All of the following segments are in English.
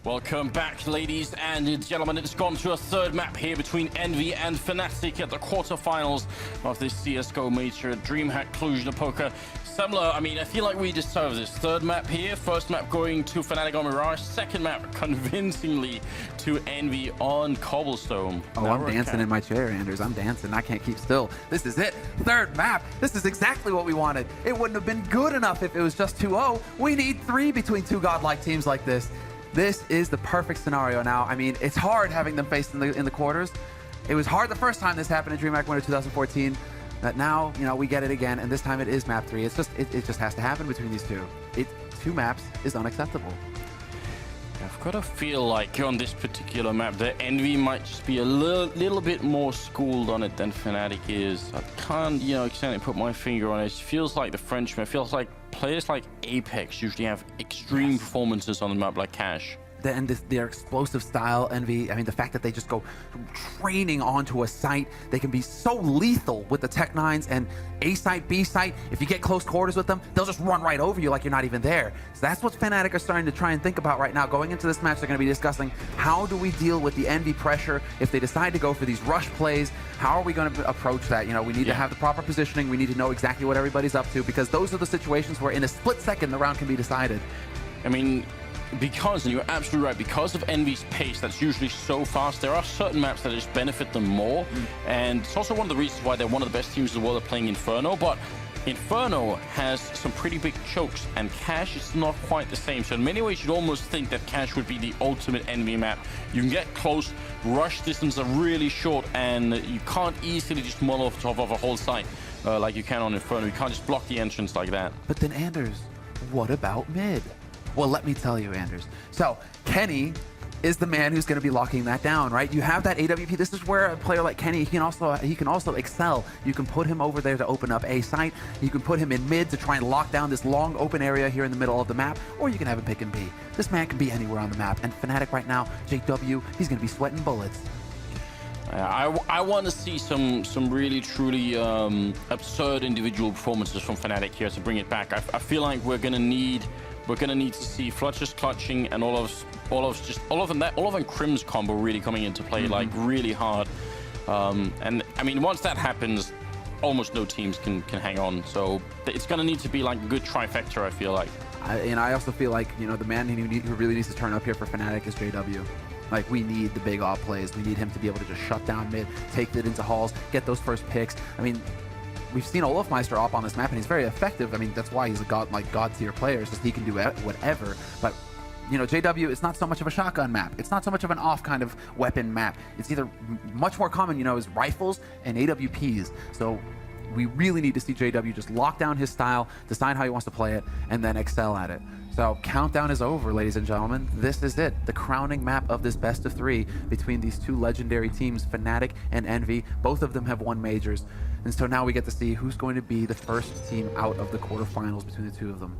Welcome back, ladies and gentlemen. It's gone to a third map here between Envy and Fnatic at the quarterfinals of this CSGO major at DreamHack Cluj, Napoca. Similar, I mean, I feel like we deserve this. Third map here, first map going to Fnatic on Mirage, second map convincingly to Envy on Cobblestone. Oh, now I'm dancing in my chair, Anders. I'm dancing. I can't keep still. This is it. Third map. This is exactly what we wanted. It wouldn't have been good enough if it was just 2-0. We need 3 between two godlike teams like this. This is the perfect scenario now. I mean, it's hard having them faced in the quarters. It was hard the first time this happened in DreamHack Winter 2014. But now, you know, we get it again, and this time it is map 3. It's just it just has to happen between these two. 2 maps is unacceptable. I've got to feel like on this particular map that Envy might just be a little bit more schooled on it than Fnatic is. I can't, you know, exactly put my finger on it. It feels like the Frenchman. It feels like players like Apex usually have extreme performances on the map like Cash. And their explosive style, Envy, I mean, the fact that they just go training onto a site, they can be so lethal with the Tech 9s and A site, B site. If you get close quarters with them, they'll just run right over you like you're not even there. So that's what Fnatic are starting to try and think about right now. Going into this match, they're going to be discussing how do we deal with the Envy pressure if they decide to go for these rush plays. How are we going to approach that? You know, we need to have the proper positioning. We need to know exactly what everybody's up to, because those are the situations where in a split second the round can be decided. I mean, because, and you're absolutely right, because of Envy's pace that's usually so fast, there are certain maps that just benefit them more. And it's also one of the reasons why they're one of the best teams in the world at playing Inferno. But Inferno has some pretty big chokes, and Cash is not quite the same. So in many ways, you'd almost think that Cash would be the ultimate Envy map. You can get close, rush distances are really short, and you can't easily just Molotov off a whole site like you can on Inferno. You can't just block the entrance like that. But then, Anders, what about mid? Well, let me tell you, Anders. So, Kenny is the man who's going to be locking that down, right? You have that AWP. This is where a player like Kenny, he can also excel. You can put him over there to open up A site. You can put him in mid to try and lock down this long open area here in the middle of the map, or you can have him pick and B. This man can be anywhere on the map. And Fnatic right now, JW, he's going to be sweating bullets. I want to see some really truly absurd individual performances from Fnatic here to bring it back. I feel like we're gonna need to see Fletcher's clutching and all of them Crim's combo really coming into play like really hard. And I mean, once that happens, almost no teams can hang on. So it's gonna need to be like a good trifecta, I feel like. And I also feel like, you know, the man who really needs to turn up here for Fnatic is JW. Like, we need the big off plays. We need him to be able to just shut down mid, take it into halls, get those first picks. I mean, we've seen Olofmeister op on this map, and he's very effective. I mean, that's why he's a god tier player, is just he can do whatever. But, you know, JW, it's not so much of a shotgun map. It's not so much of an off kind of weapon map. It's either much more common, you know, is rifles and AWPs. So we really need to see JW just lock down his style, decide how he wants to play it, and then excel at it. So countdown is over, ladies and gentlemen. This is it, the crowning map of this best of 3 between these 2 legendary teams, Fnatic and Envy. Both of them have won majors. And so now we get to see who's going to be the first team out of the quarterfinals between the 2 of them.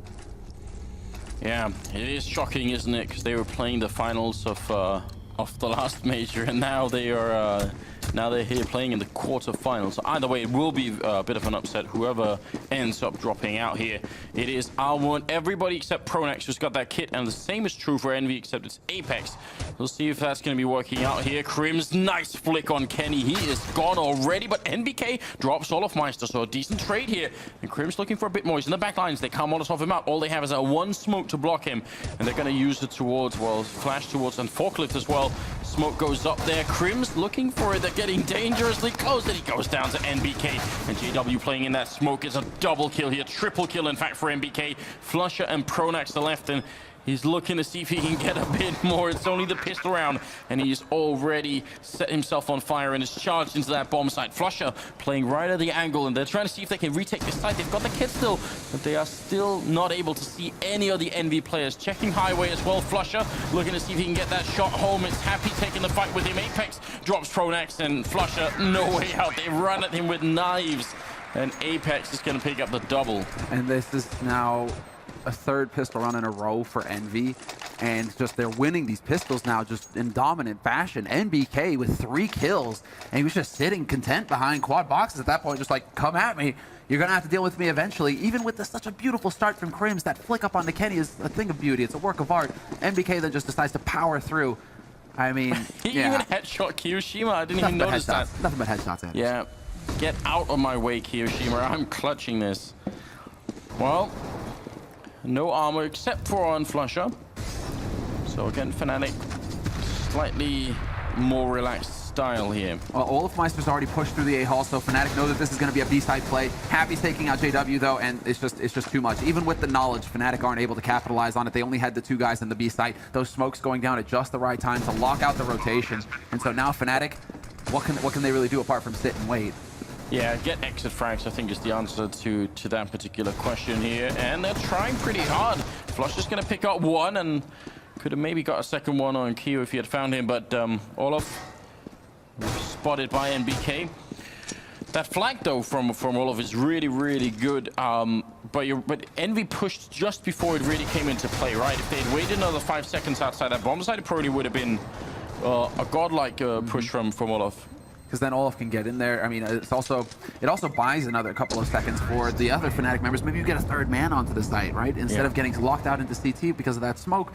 Yeah, it is shocking, isn't it? Because they were playing the finals of the last major, and now they are now they're here playing in the quarterfinals. So either way, it will be a bit of an upset. Whoever ends up dropping out here, it is everybody except Pronax who's got that kit, and the same is true for Envy, except it's Apex. We'll see if that's going to be working out here. Crim's nice flick on Kenny. He is gone already, but NBK drops Olofmeister, so a decent trade here. And Crim's looking for a bit more. He's in the back lines. They can't Molotov him out. All they have is a 1 smoke to block him, and they're going to use it towards, well, flash towards, and forklift as well. Smoke goes up there. Crim's looking for it. They're getting dangerously close, and he goes down to NBK. And JW playing in that smoke is a double kill here. Triple kill, in fact, for NBK. Flusher and Pronax to left, and he's looking to see if he can get a bit more. It's only the pistol round, and he's already set himself on fire and is charged into that bomb site. Flusher playing right at the angle, and they're trying to see if they can retake this site. They've got the kit still, but they are still not able to see any of the Envy players. Checking highway as well. Flusher looking to see if he can get that shot home. It's Happy taking the fight with him. Apex drops Pronax, and Flusher, no way out. They run at him with knives, and Apex is going to pick up the double. And this is now a third pistol run in a row for Envy, and just they're winning these pistols now just in dominant fashion. NBK with 3 kills, and he was just sitting content behind quad boxes at that point, just like, come at me. You're going to have to deal with me eventually. Even with such a beautiful start from Crims, that flick up onto Kenny is a thing of beauty. It's a work of art. NBK then just decides to power through. I mean, he yeah. even headshot Kiyoshima. I didn't even notice that. Nothing but headshots, Anders. Yeah. Get out of my way, Kiyoshima. I'm clutching this. Well, no armor except for on Flusher. So again, Fnatic, slightly more relaxed style here. Well, Olofmeister's already pushed through the A-Hall, so Fnatic know that this is going to be a B-side play. Happy's taking out JW, though, and it's just too much. Even with the knowledge, Fnatic aren't able to capitalize on it. They only had the 2 guys in the B-side. Those smokes going down at just the right time to lock out the rotation. And so now Fnatic, what can they really do apart from sit and wait? Yeah, get exit frags, I think, is the answer to that particular question here. And they're trying pretty hard. Flush is going to pick up 1, and could have maybe got a second one on Kyo if he had found him, but Olaf spotted by NBK. That flag, though, from Olaf is really, really good. But Envy pushed just before it really came into play, right? If they'd waited another 5 seconds outside that bomb site, it probably would have been a godlike push from Olaf. Because then Olaf can get in there. I mean, it also buys another couple of seconds for the other Fnatic members. Maybe you get a 3rd man onto the site, right? Instead of getting locked out into CT because of that smoke,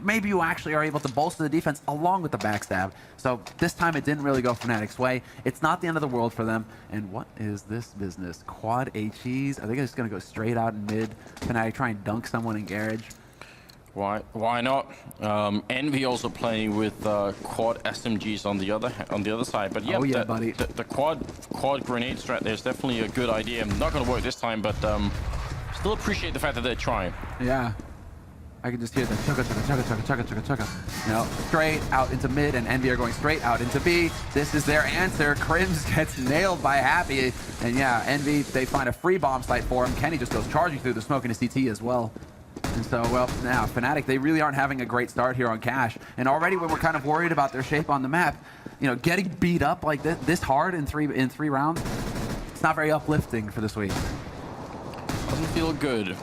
maybe you actually are able to bolster the defense along with the backstab. So this time it didn't really go Fnatic's way. It's not the end of the world for them. And what is this business? Quad HEs? I think it's going to go straight out in mid. Fnatic try and dunk someone in garage. Why not? Envy also playing with quad SMGs on the other side, but yeah, buddy. The quad grenade strat there is definitely a good idea. Not going to work this time, but still appreciate the fact that they're trying. Yeah, I can just hear the chugga. No, straight out into mid, and Envy are going straight out into B. This is their answer. Crims gets nailed by Happy, and yeah, Envy, they find a free bomb site for him. Kenny just goes charging through the smoke into CT as well. And so, well, now Fnatic, they really aren't having a great start here on Cash. And already when we're kind of worried about their shape on the map, you know, getting beat up like this hard in three rounds, it's not very uplifting for this week. Doesn't feel good.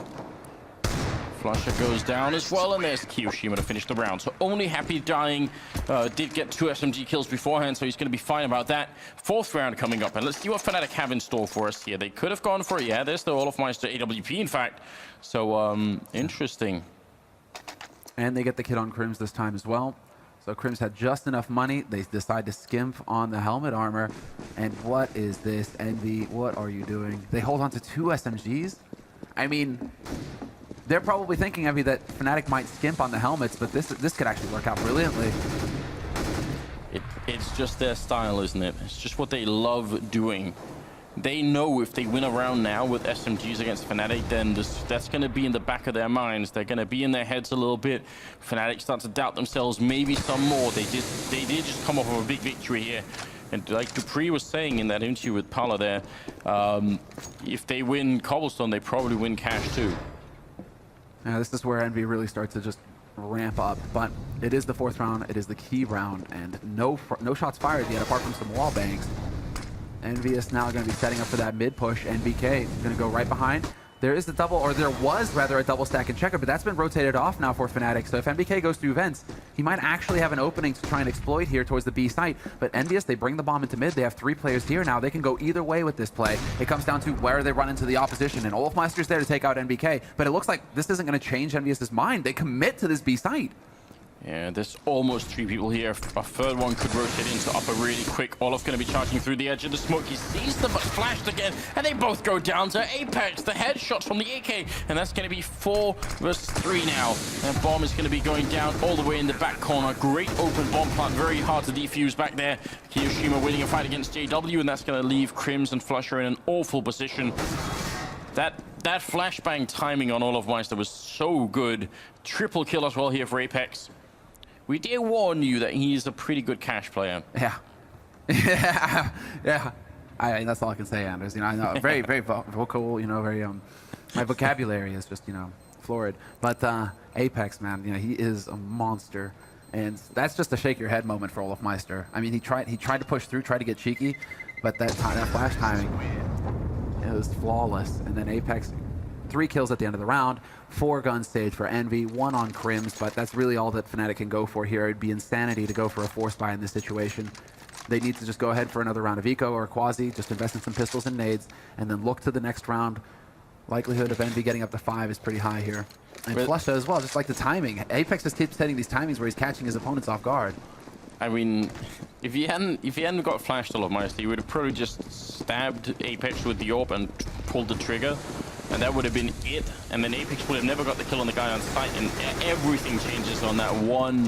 Flusher goes down as well, and there's Kiyoshima to finish the round. So only Happy dying. Did get 2 SMG kills beforehand, so he's going to be fine about that. 4th round coming up, and let's see what Fnatic have in store for us here. They could have gone for it. Yeah, there's the Olofmeister AWP, in fact. So, interesting. And they get the kit on Crims this time as well. So Crims had just enough money. They decide to skimp on the helmet armor. And what is this, Envy? What are you doing? They hold on to 2 SMGs? I mean, they're probably thinking, Envy, that Fnatic might skimp on the helmets, but this could actually work out brilliantly. It's just their style, isn't it? It's just what they love doing. They know if they win a round now with SMGs against Fnatic, then that's going to be in the back of their minds. They're going to be in their heads a little bit. Fnatic start to doubt themselves, maybe some more. They did just come off of a big victory here. And like Dupree was saying in that interview with Pala there, if they win Cobblestone, they probably win Cash too. Yeah, this is where Envy really starts to just ramp up, but it is the 4th round, it is the key round, and no shots fired yet apart from some wall bangs. EnVyUs now going to be setting up for that mid push. NBK going to go right behind. There is a double, or there was rather a double stack and checker, but that's been rotated off now for Fnatic. So if NBK goes through vents, he might actually have an opening to try and exploit here towards the B site. But EnVyUs, they bring the bomb into mid. They have 3 players here now. They can go either way with this play. It comes down to where they run into the opposition, and Olofmeister's there to take out NBK. But it looks like this isn't going to change EnVyUs' mind. They commit to this B site. Yeah, there's almost 3 people here. A 3rd one could rotate into upper really quick. Olaf going to be charging through the edge of the smoke. He sees them, but flashed again, and they both go down to Apex. The headshots from the AK, and that's going to be 4 versus 3 now. And bomb is going to be going down all the way in the back corner. Great open bomb plant, very hard to defuse back there. Kiyoshima winning a fight against JW, and that's going to leave Crims and Flusher in an awful position. That flashbang timing on Olofmeister was so good. Triple kill as well here for Apex. We did warn you that he's a pretty good Cash player. Yeah. Yeah. That's all I can say, Anders. You know, I know, very, very vocal, you know, very, my vocabulary is just, you know, florid. But Apex, man, you know, he is a monster. And that's just a shake your head moment for Olofmeister. I mean, he tried to push through, tried to get cheeky, but that flash timing, it was flawless. And then Apex 3 kills at the end of the round, 4 gun stage for Envy, 1 on Crims, but that's really all that Fnatic can go for here. It'd be insanity to go for a force buy in this situation. They need to just go ahead for another round of eco or quasi, just invest in some pistols and nades, and then look to the next round. Likelihood of Envy getting up to 5 is pretty high here. And Flusha as well, just like the timing. Apex just keeps setting these timings where he's catching his opponents off guard. I mean, if he hadn't got flashed a lot, Meister, he would have probably just stabbed Apex with the AWP and pulled the trigger, and that would have been it. And then Apex would have never got the kill on the guy on site, and everything changes on that one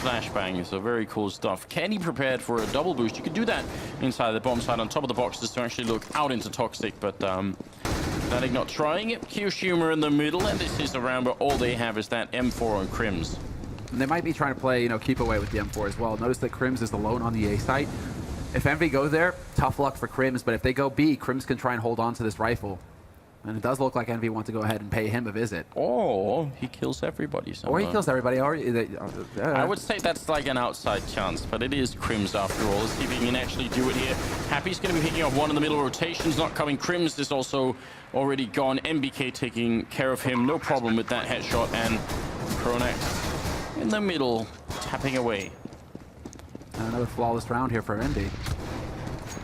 flashbang. So very cool stuff. Kenny prepared for a double boost. You could do that inside the bomb side on top of the boxes to actually look out into Toxic, but Fnatic not trying it. Kyoshima in the middle, and this is a round where all they have is that M4 on Crims. And they might be trying to play, keep away with the M4 as well. Notice that Crims is alone on the A site. If Envy go there, tough luck for Crims, but if they go B, Crims can try and hold on to this rifle. And it does look like Envy want to go ahead and pay him a visit. Or he kills everybody somehow. Or he kills everybody. I would say that's like an outside chance, but it is Crims after all. Let's see if he can actually do it here. Happy's going to be picking up one in the middle. Rotation's not coming. Crims is also already gone. MBK taking care of him. No problem with that headshot. And Pronax in the middle, tapping away. Another flawless round here for Envy.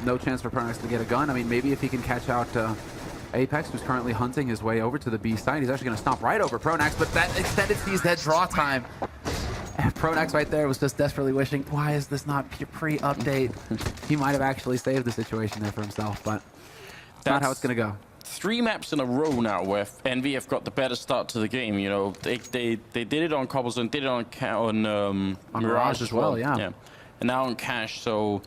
No chance for Pronax to get a gun. I mean, maybe if he can catch out Apex, who's currently hunting his way over to the B site. He's actually going to stomp right over Pronax, but that extended sees that draw time. Pronax right there was just desperately wishing, why is this not pre-update? He might have actually saved the situation there for himself, but that's not how it's going to go. 3 maps in a row now where Envy have got the better start to the game. They did it on Cobblestone, did it on Mirage as well. Yeah. And now on Cash, so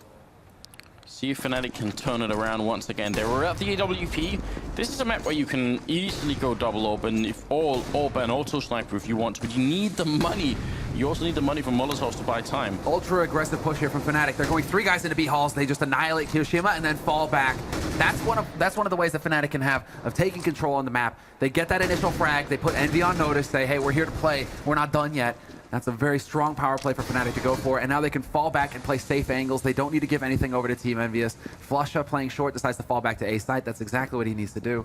see if Fnatic can turn it around once again. They were at the AWP. This is a map where you can easily go double open, if all open, auto sniper if you want to, but you need the money. You also need the money from Molotovs to buy time. Ultra aggressive push here from Fnatic. They're going 3 guys into B halls. They just annihilate Kyoshima and then fall back. That's one of the ways that Fnatic can have of taking control on the map. They get that initial frag. They put Envy on notice. Say, hey, we're here to play. We're not done yet. That's a very strong power play for Fnatic to go for, and now they can fall back and play safe angles. They don't need to give anything over to Team EnVyUs. Flusha playing short decides to fall back to A site. That's exactly what he needs to do.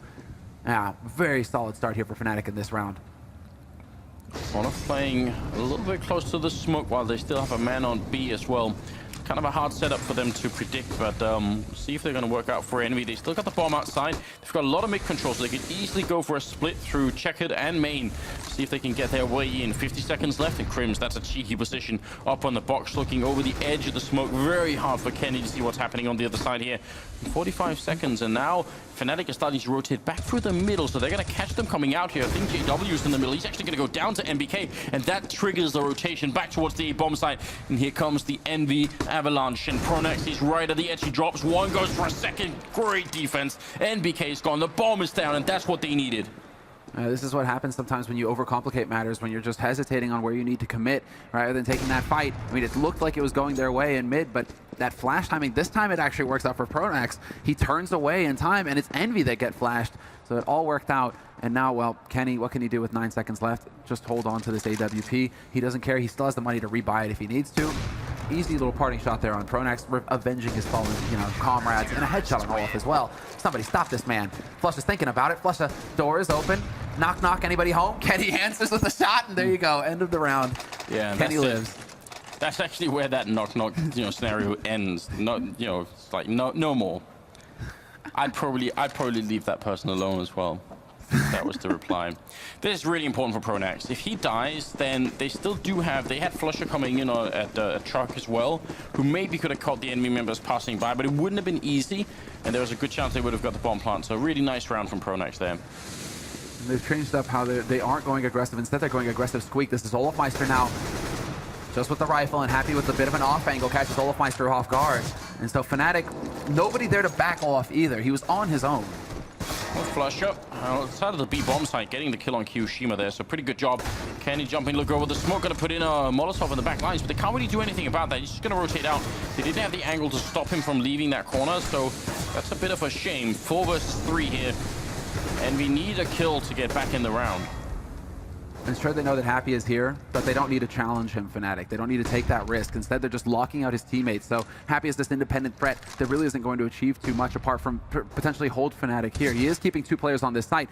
Yeah, very solid start here for Fnatic in this round. One of playing a little bit close to the smoke while they still have a man on B as well. Kind of a hard setup for them to predict, but see if they're going to work out for Envy. They still got the bomb outside. They've got a lot of mid control, so they could easily go for a split through checkered and main. See if they can get their way in. 50 seconds left in Crims. That's a cheeky position up on the box, looking over the edge of the smoke. Very hard for Kenny to see what's happening on the other side here. 45 seconds, and now Fnatic is starting to rotate back through the middle, so they're going to catch them coming out here. I think JW's in the middle. He's actually going to go down to MBK, and that triggers the rotation back towards the bomb site. And here comes the Envy Avalanche, and Pronax is right at the edge. He drops one, goes for a second. Great defense. NBK is gone. The bomb is down, and that's what they needed. This is what happens sometimes when you overcomplicate matters, when you're just hesitating on where you need to commit rather than taking that fight. I mean, it looked like it was going their way in mid, but that flash timing, this time it actually works out for Pronax. He turns away in time, and it's Envy that get flashed. So it all worked out. And now, well, Kenny, what can he do with 9 seconds left? Just hold on to this AWP. He doesn't care. He still has the money to rebuy it if he needs to. Easy little parting shot there on Pronax, avenging his fallen, comrades, and a headshot on Olaf as well. Somebody stop this man. Flush is thinking about it. Flush, door is open. Knock, knock, anybody home? Kenny answers with a shot, and there you go. End of the round. Yeah, Kenny lives. That's actually where that knock, knock, scenario ends. Not, it's like no more. I'd probably leave that person alone as well. That was the reply. This is really important for Pronax. If he dies, then they still do have... They had Flusha coming in at a truck as well, who maybe could have caught the enemy members passing by, but it wouldn't have been easy, and there was a good chance they would have got the bomb plant. So really nice round from Pronax there. And they've changed up how they aren't going aggressive. Instead, they're going aggressive squeak. This is Olafmeister now, just with the rifle and happy with a bit of an off angle, catches Olafmeister off guard. And so Fnatic, nobody there to back off either. He was on his own. Flush up outside of the B bomb site, getting the kill on Kyoshima there, so pretty good job. Kenny jumping, look over the smoke, gonna put in a Molotov in the back lines, but they can't really do anything about that. He's just gonna rotate out. They didn't have the angle to stop him from leaving that corner, so that's a bit of a shame. 4 versus 3 here, and we need a kill to get back in the round. And sure, they know that Happy is here, but they don't need to challenge him, Fnatic. They don't need to take that risk. Instead, they're just locking out his teammates. So Happy is this independent threat that really isn't going to achieve too much apart from potentially hold Fnatic here. He is keeping 2 players on this site.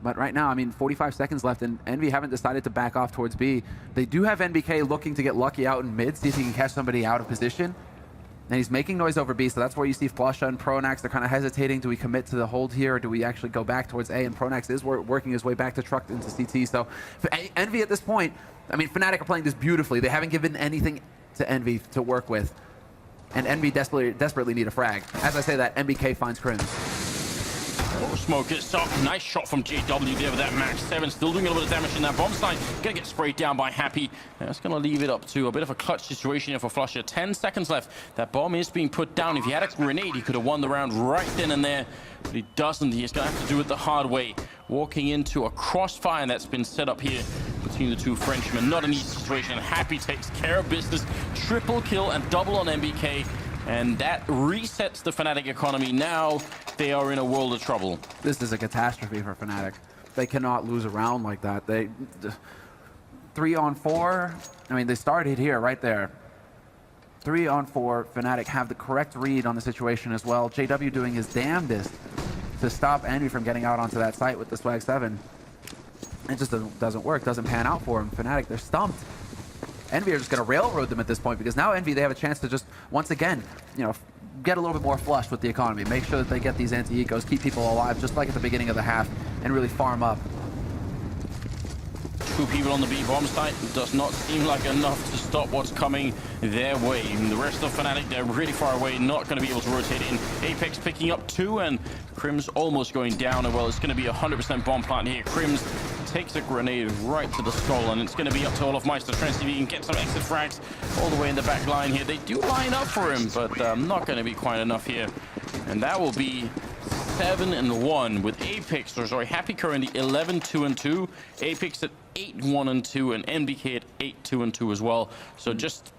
But right now, I mean, 45 seconds left, and Envy haven't decided to back off towards B. They do have NBK looking to get lucky out in mid, see if he can catch somebody out of position. And he's making noise over B, so that's where you see Flusha and Pronax. They're kind of hesitating. Do we commit to the hold here, or do we actually go back towards A? And Pronax is working his way back to truck into CT. So for Envy at this point, I mean, Fnatic are playing this beautifully. They haven't given anything to Envy to work with. And Envy desperately need a frag. As I say that, NBK finds Crims. Oh, smoke gets up. Nice shot from JW there with that Max 7. Still doing a little bit of damage in that bomb site. Gonna get sprayed down by Happy. That's gonna leave it up to a bit of a clutch situation here for Flusha. 10 seconds left. That bomb is being put down. If he had a grenade, he could have won the round right then and there. But he doesn't. He's gonna have to do it the hard way. Walking into a crossfire that's been set up here between the two Frenchmen. Not an easy situation. Happy takes care of business. Triple kill and double on MBK. And that resets the Fnatic economy. Now they are in a world of trouble. This is a catastrophe for Fnatic. They cannot lose a round like that. 3 on 4. I mean, they started here, right there. 3 on 4. Fnatic have the correct read on the situation as well. JW doing his damnedest to stop Envy from getting out onto that site with the Swag 7. It just doesn't work, doesn't pan out for him. Fnatic, they're stumped. Envy are just going to railroad them at this point, because now Envy, they have a chance to just, once again, you know, get a little bit more flush with the economy. Make sure that they get these anti-ecos, keep people alive, just like at the beginning of the half, and really farm up. 2 people on the B bomb site does not seem like enough to stop what's coming their way. And the rest of Fnatic, they're really far away, not going to be able to rotate in. Apex picking up 2, and Crims almost going down. And well, it's going to be 100% bomb plant here. Crims takes a grenade right to the skull, and it's going to be up to Olofmeister trying to see if he can get some exit frags all the way in the back line here. They do line up for him, but not going to be quite enough here. And that will be 7-1 with Apex, or sorry, Happy currently 11-2-2, Apex at 8-1-2, and NBK at 8-2-2 as well. So just,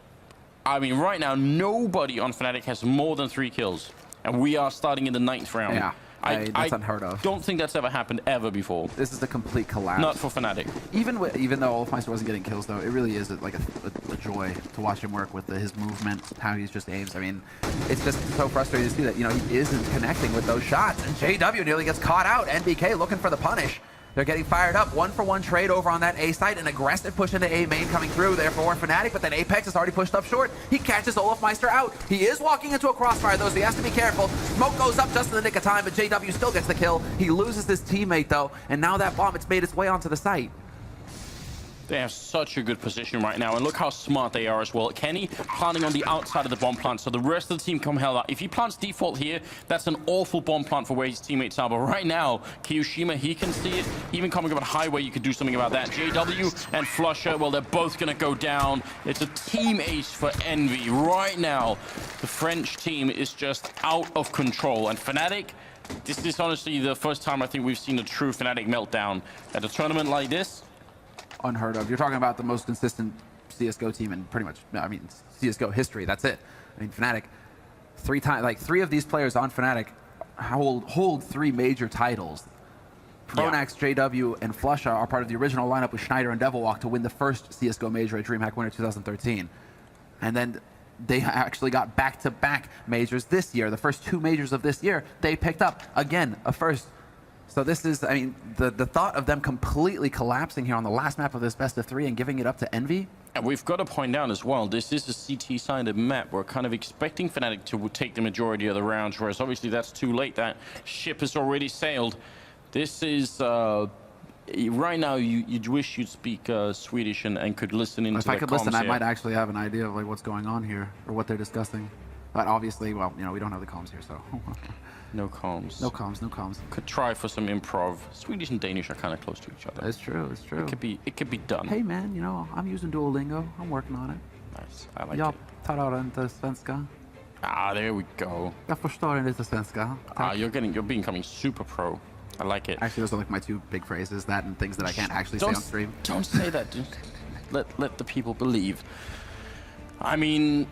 I mean, right now nobody on Fnatic has more than 3 kills, and we are starting in the 9th round. Yeah. That's unheard of. Don't think that's ever happened ever before. This is a complete collapse. Not for Fnatic. Even though Olofmeister wasn't getting kills, though, it really is like a joy to watch him work with his movement, how he's just aims. I mean, it's just so frustrating to see that, you know, he isn't connecting with those shots. And JW nearly gets caught out. NBK looking for the punish. They're getting fired up. 1-for-1 trade over on that A site. An aggressive push into A main coming through there for Fnatic, but then Apex is already pushed up short. He catches Olofmeister out. He is walking into a crossfire, though, so he has to be careful. Smoke goes up just in the nick of time, but JW still gets the kill. He loses his teammate, though, and now that bomb, it's made its way onto the site. They have such a good position right now, and look how smart they are as well. Kenny planting on the outside of the bomb plant, so the rest of the team come hell out. If he plants default here, that's an awful bomb plant for where his teammates are. But right now, Kiyoshima, he can see it. Even coming up at highway, you could do something about that. JW and Flusha, well, they're both going to go down. It's a team ace for Envy. Right now, the French team is just out of control. And Fnatic, this is honestly the first time I think we've seen a true Fnatic meltdown. At a tournament like this, unheard of. You're talking about the most consistent CSGO team in pretty much, I mean, CSGO history. That's it. I mean, Fnatic, 3 of these players on Fnatic hold 3 major titles. Pronax, JW, and Flusha are part of the original lineup with Schneider and Devilwalk to win the first CSGO major at DreamHack Winter 2013. And then they actually got back-to-back majors this year. The first 2 majors of this year, they picked up, again, a first. So this is, I mean, the thought of them completely collapsing here on the last map of this best of 3 and giving it up to Envy. And we've got to point out as well, this is a CT-sided map. We're kind of expecting Fnatic to take the majority of the rounds, whereas obviously that's too late. That ship has already sailed. This is, right now, you wish you'd speak Swedish and could listen into the comms. If I could listen, here. I might actually have an idea of like what's going on here or what they're discussing. But obviously, well, you know, we don't have the comms here, so. No comms. No comms, no comms. Could try for some improv. Swedish and Danish are kind of close to each other. It's true, it's true. It could be done. Hey man, you know, I'm using Duolingo. I'm working on it. Nice. I like Jag it. talar inte svenska. Ah, there we go. Jag förstår inte svenska. Ah, you're becoming super pro. I like it. Actually, those are like my 2 big phrases, that and things that I can't actually say on stream. Don't say that, dude. Let the people believe. I mean,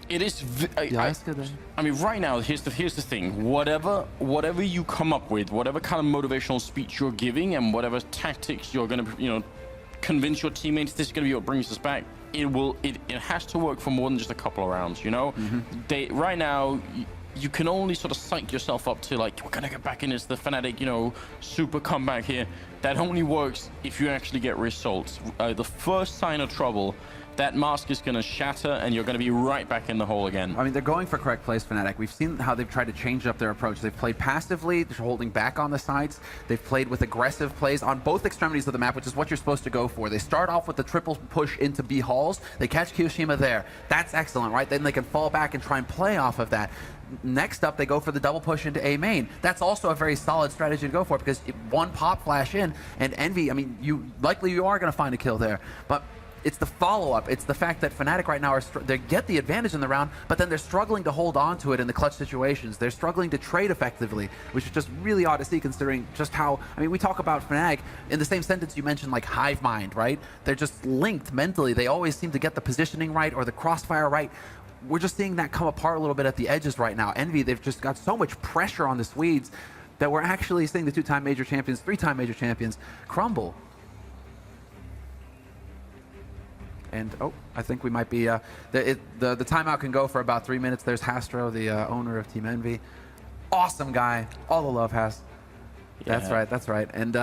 it is. I mean, right now, here's the thing. Whatever you come up with, whatever kind of motivational speech you're giving, and whatever tactics you're gonna, you know, convince your teammates this is gonna be what brings us back. It has to work for more than just a couple of rounds. You know, right now, you can only sort of psych yourself up to like, we're gonna get back in as the Fnatic, you know, super comeback here. That only works if you actually get results. The first sign of trouble, that mask is going to shatter and you're going to be right back in the hole again. I mean, they're going for correct plays, Fnatic. We've seen how they've tried to change up their approach. They've played passively, they're holding back on the sides. They've played with aggressive plays on both extremities of the map, which is what you're supposed to go for. They start off with the triple push into B halls. They catch Kiyoshima there. That's excellent, right? Then they can fall back and try and play off of that. Next up, they go for the double push into A main. That's also a very solid strategy to go for, because one pop flash in, and Envy, I mean, you are going to find a kill there. But it's the follow-up. It's the fact that Fnatic right now, they get the advantage in the round, but then they're struggling to hold on to it in the clutch situations. They're struggling to trade effectively, which is just really odd to see considering just how, I mean, we talk about Fnatic, in the same sentence you mentioned like hive mind, right? They're just linked mentally. They always seem to get the positioning right or the crossfire right. We're just seeing that come apart a little bit at the edges right now. Envy, they've just got so much pressure on the Swedes that we're actually seeing the two-time major champions, three-time major champions crumble. And, oh, I think we might be, the timeout can go for about 3 minutes. There's Hastro, the owner of Team Envy. Awesome guy. All the love, Has. Yeah. That's right, that's right. And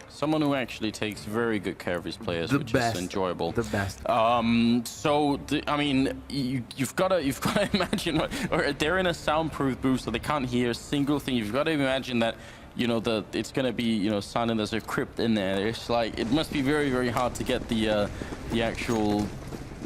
someone who actually takes very good care of his players, which is enjoyable. The best. I mean, you've got to imagine, or they're in a soundproof booth, so they can't hear a single thing. You've got to imagine that, you know, it's going to be, you know, silent. There's a crypt in there. It's like, it must be very, very hard to get the actual,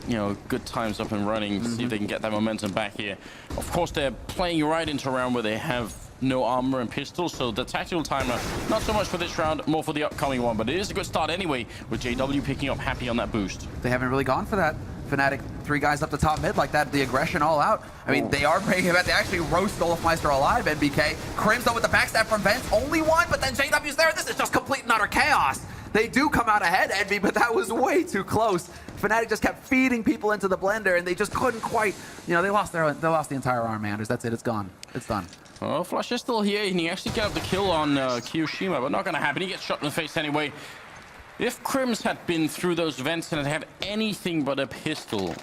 you know, good times up and running, see if they can get that momentum back here. Of course, they're playing right into a round where they have no armor and pistols, so the tactical timer, not so much for this round, more for the upcoming one, but it is a good start anyway, with JW picking up Happy on that boost. They haven't really gone for that. Fnatic, 3 guys up the top mid like that, the aggression all out. I mean, they are bringing him out. They actually roast Olafmeister alive, NBK. Crims though with the backstab from Vents, only one, but then JW's there. This is just complete and utter chaos. They do come out ahead, Envy, but that was way too close. Fnatic just kept feeding people into the blender, and they just couldn't quite, you know, they lost the entire arm, Anders. That's it, it's gone. It's done. Oh, Flash is still here, and he actually got the kill on Kiyoshima, but not going to happen. He gets shot in the face anyway. If Crims had been through those vents and had anything but a pistol,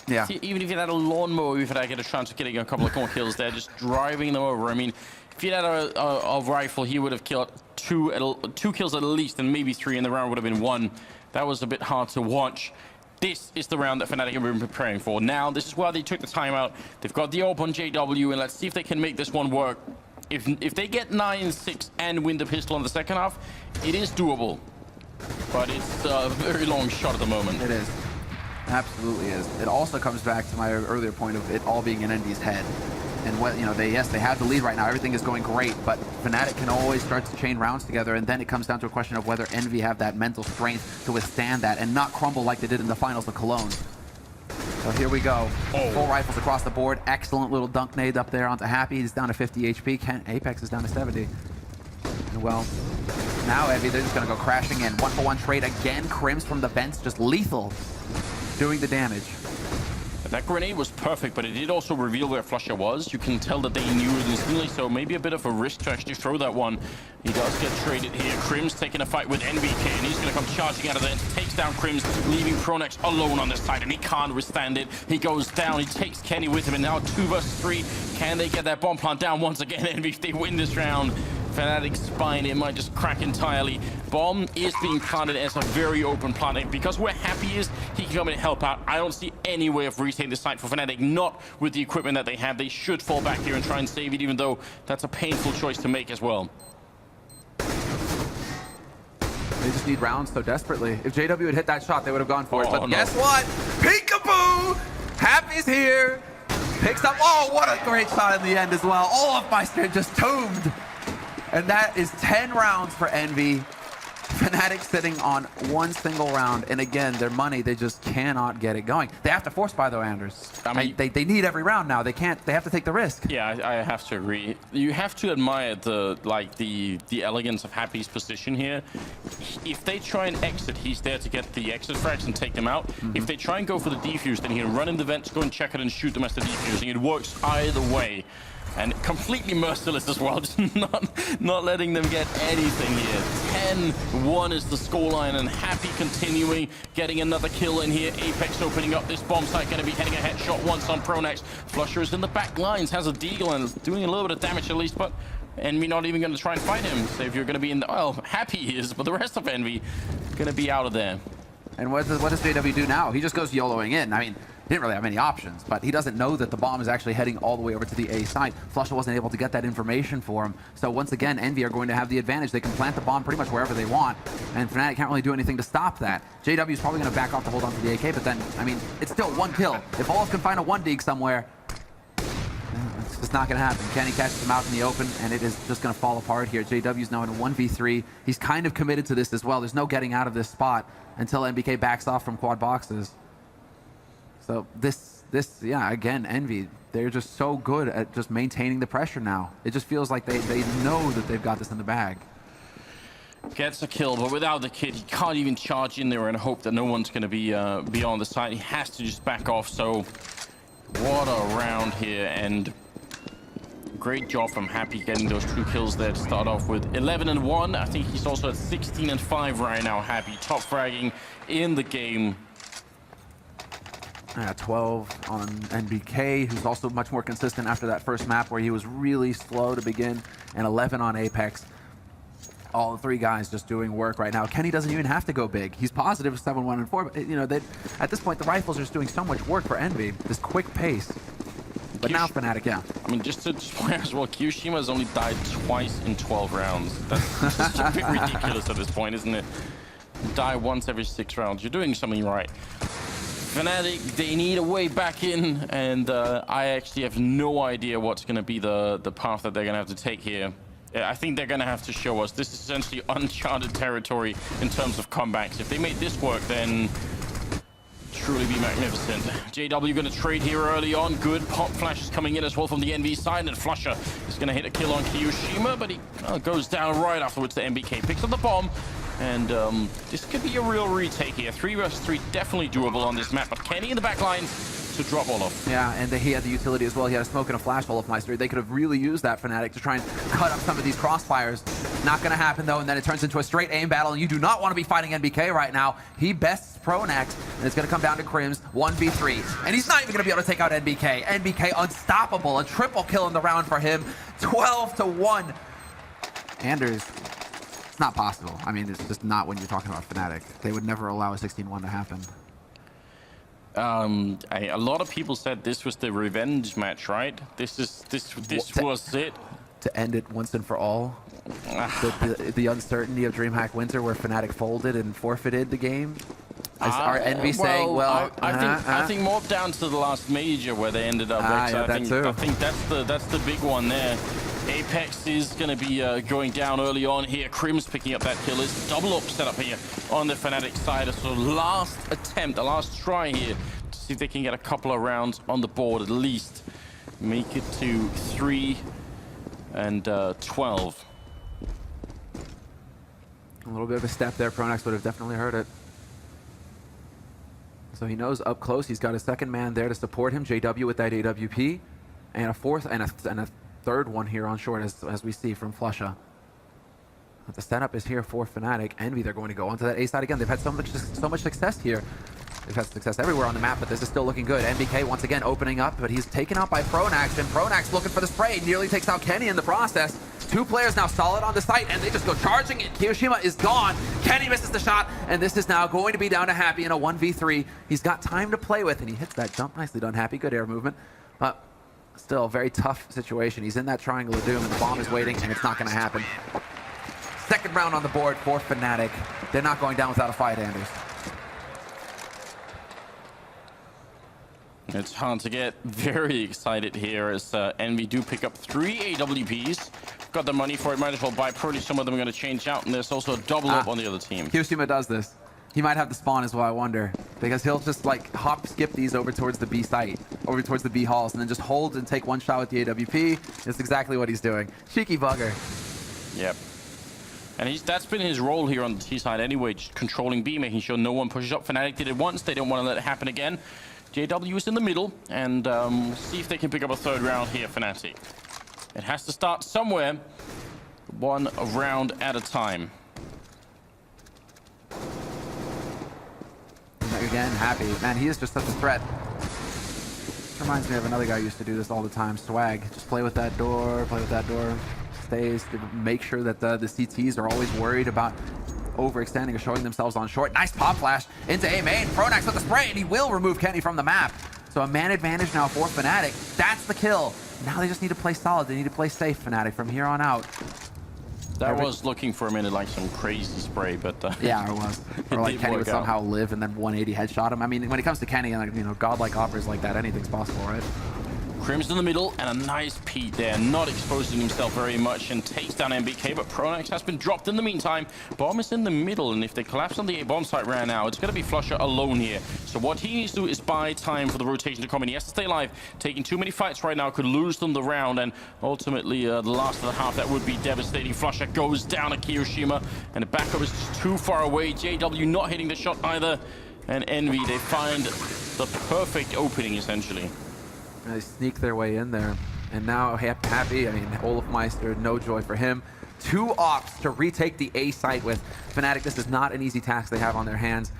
yeah, see, even if he had a lawnmower, if I get a chance of getting a couple of more kills there, just driving them over. I mean, if he had a rifle, he would have killed two kills at least, and maybe 3 in the round would have been 1. That was a bit hard to watch. This is the round that Fnatic have been preparing for. Now, this is why they took the timeout. They've got the open JW, and let's see if they can make this one work. If they get 9-6 and win the pistol in the second half, it is doable. But it's a very long shot at the moment. It is. Absolutely is. It also comes back to my earlier point of it all being in Envy's head. And what, you know, they have the lead right now. Everything is going great, but Fnatic can always start to chain rounds together, and then it comes down to a question of whether Envy have that mental strength to withstand that and not crumble like they did in the finals of Cologne. So here we go. Full rifles across the board. Excellent little dunk nade up there onto Happy. He's down to 50 HP. Apex is down to 70. And well, now Envy, they're just going to go crashing in. 1-for-1 trade again. Crims from the vents, just lethal, doing the damage. That grenade was perfect, but it did also reveal where Flusher was. You can tell that they knew it instantly, so maybe a bit of a risk to actually throw that one. He does get traded here. Crims taking a fight with NBK, and he's going to come charging out of there and takes down Crims, leaving Pronex alone on this side, and he can't withstand it. He goes down, he takes Kenny with him, and now 2 versus 3. Can they get that bomb plant down once again? And if they win this round, Fnatic's spine, it might just crack entirely. Bomb is being planted as a very open plant. Because where Happy is, he can come in and help out. I don't see any way of retaking the site for Fnatic, not with the equipment that they have. They should fall back here and try and save it, even though that's a painful choice to make as well. They just need rounds so desperately. If JW had hit that shot, they would have gone for it. But no. Guess what? Peekaboo! Happy's here. Picks up. Oh, what a great shot in the end as well. Olafmeister just tombed. And that is 10 rounds for Envy. Fnatic sitting on 1 single round. And again, their money, they just cannot get it going. They have to force buy though, Anders. I mean, they need every round now. They have to take the risk. Yeah, I have to agree. You have to admire the elegance of Happy's position here. If they try and exit, he's there to get the exit frags and take them out. If they try and go for the defuse, then he'll run in the vents, go and check it and shoot them as the defuse. And it works either way. And completely merciless as well, just not letting them get anything here. 10-1 is the scoreline, and Happy continuing, getting another kill in here. Apex opening up this bomb site, going to be heading a headshot once on Pronax. Flusher is in the back lines, has a deagle and doing a little bit of damage at least, but Envy not even going to try and fight him. So if you're going to be in the... Well, Happy he is, but the rest of Envy going to be out of there. And what does JW do now? He just goes YOLOing in. I mean, he didn't really have many options, but he doesn't know that the bomb is actually heading all the way over to the A side. Flusher wasn't able to get that information for him. So once again, Envy are going to have the advantage. They can plant the bomb pretty much wherever they want, and Fnatic can't really do anything to stop that. JW is probably going to back off to hold on to the AK, but then, I mean, it's still one kill. If Olaf can find a 1-dig somewhere, it's just not going to happen. Kenny catches him out in the open, and it is just going to fall apart here. JW's now in a 1v3. He's kind of committed to this as well. There's no getting out of this spot until NBK backs off from quad boxes. So this, yeah, again, Envy, they're just so good at just maintaining the pressure now. It just feels like they know that they've got this in the bag. Gets a kill, but without the kid, he can't even charge in there and hope that no one's going to be on the side. He has to just back off. So what a round here, and great job from Happy getting those 2 kills there to start off with. 11-1. I think he's also at 16-5 right now. Happy top fragging in the game. 12 on NBK, who's also much more consistent after that first map where he was really slow to begin, and 11 on Apex. All 3 guys just doing work right now. Kenny doesn't even have to go big. He's positive 7-1-4, but you know, at this point the rifles are just doing so much work for Envy. This quick pace. But now Fnatic, yeah. I mean, just to point as well, Kyoshima has only died twice in 12 rounds. That's just a bit ridiculous at this point, isn't it? Die once every 6 rounds. You're doing something right. Fnatic, they need a way back in, and I actually have no idea what's going to be the path that they're going to have to take here. I think they're going to have to show us. This is essentially uncharted territory in terms of comebacks. If they made this work, then truly be magnificent. JW going to trade here early on. Good pop flashes coming in as well from the NV side, and Flusher is going to hit a kill on Kyoshima, but he goes down right afterwards to MBK. Picks up the bomb, and this could be a real retake here. 3 vs 3, definitely doable on this map, but Kenny in the back lines to drop Olaf. Yeah, and he had the utility as well. He had a smoke and a flash, Olafmeister. They could have really used that, Fnatic, to try and cut up some of these crossfires. Not going to happen, though, and then it turns into a straight aim battle, and you do not want to be fighting NBK right now. He bests Pronax, and it's going to come down to Crims, 1v3. And he's not even going to be able to take out NBK. NBK unstoppable, a triple kill in the round for him, 12-1. Anders, it's not possible. I mean, it's just not when you're talking about Fnatic. They would never allow a 16-1 to happen. A lot of people said this was the revenge match, right? This was it. To end it once and for all. The uncertainty of DreamHack Winter, where Fnatic folded and forfeited the game. Are Envy saying, well, I think more down to the last major where they ended up. Yeah, I think that's the big one there. Apex is going to be going down early on here. Crims picking up that kill. Is double up set up here on the Fnatic side. So last attempt, the last try here to see if they can get a couple of rounds on the board at least. Make it to 3 and 12. A little bit of a step there. Pronax would have definitely heard it. So he knows up close he's got a second man there to support him. JW with that AWP, and a fourth and a third one here on short, as we see from Flusha. But the setup is here for Fnatic. Envy, they're going to go onto that A side again. They've had so much success here. They've had success everywhere on the map, but this is still looking good. NBK once again opening up, but he's taken out by Pronax, and Pronax looking for the spray. Nearly takes out Kenny in the process. 2 players now solid on the site, and they just go charging it. Kyoshima is gone. Kenny misses the shot, and this is now going to be down to Happy in a 1v3. He's got time to play with, and he hits that jump. Nicely done, Happy. Good air movement. But still, a very tough situation. He's in that triangle of doom, and the bomb is waiting, and it's not going to happen. Second round on the board for Fnatic. They're not going down without a fight, Anders. It's hard to get very excited here as Envy do pick up 3 AWPs. Got the money for it, might as well buy pretty. Some of them are going to change out, and there's also a double up on the other team. Kyoshima does this. He might have the spawn as well, I wonder. Because he'll just like hop skip these over towards the B site, over towards the B halls, and then just hold and take one shot with the AWP. That's exactly what he's doing. Cheeky bugger. Yep. And that's been his role here on the T side anyway, just controlling B, making sure no one pushes up. Fnatic did it once, they don't want to let it happen again. JW is in the middle, and see if they can pick up a third round here, Fnatic. It has to start somewhere, one round at a time. Again, Happy. Man, he is just such a threat. Reminds me of another guy who used to do this all the time, Swag. Just play with that door, play with that door. Stays to make sure that the CTs are always worried about overextending or showing themselves on short. Nice pop flash into A main. Pronax with the spray, and he will remove Kenny from the map. So a man advantage now for Fnatic. That's the kill. Now they just need to play solid. They need to play safe, Fnatic, from here on out. That was looking for a minute like some crazy spray, but yeah, it was. Or like Kenny would somehow live and then 180 headshot him. I mean, when it comes to Kenny and, you know, godlike offers like that, anything's possible, right? Crims in the middle and a nice Pete there, not exposing himself very much, and takes down MBK, but Pronax has been dropped in the meantime. Bomb is in the middle, and if they collapse on the A bomb site right now, it's going to be Flusher alone here. So what he needs to do is buy time for the rotation to come in. He has to stay alive. Taking too many fights right now could lose them the round, and ultimately the last of the half, that would be devastating. Flusher goes down at Kiyoshima, and the backup is just too far away. JW not hitting the shot either, and Envy, they find the perfect opening, essentially. They sneak their way in there. And now Happy, I mean, Olafmeister, no joy for him. 2 ops to retake the A site with Fnatic. This is not an easy task they have on their hands.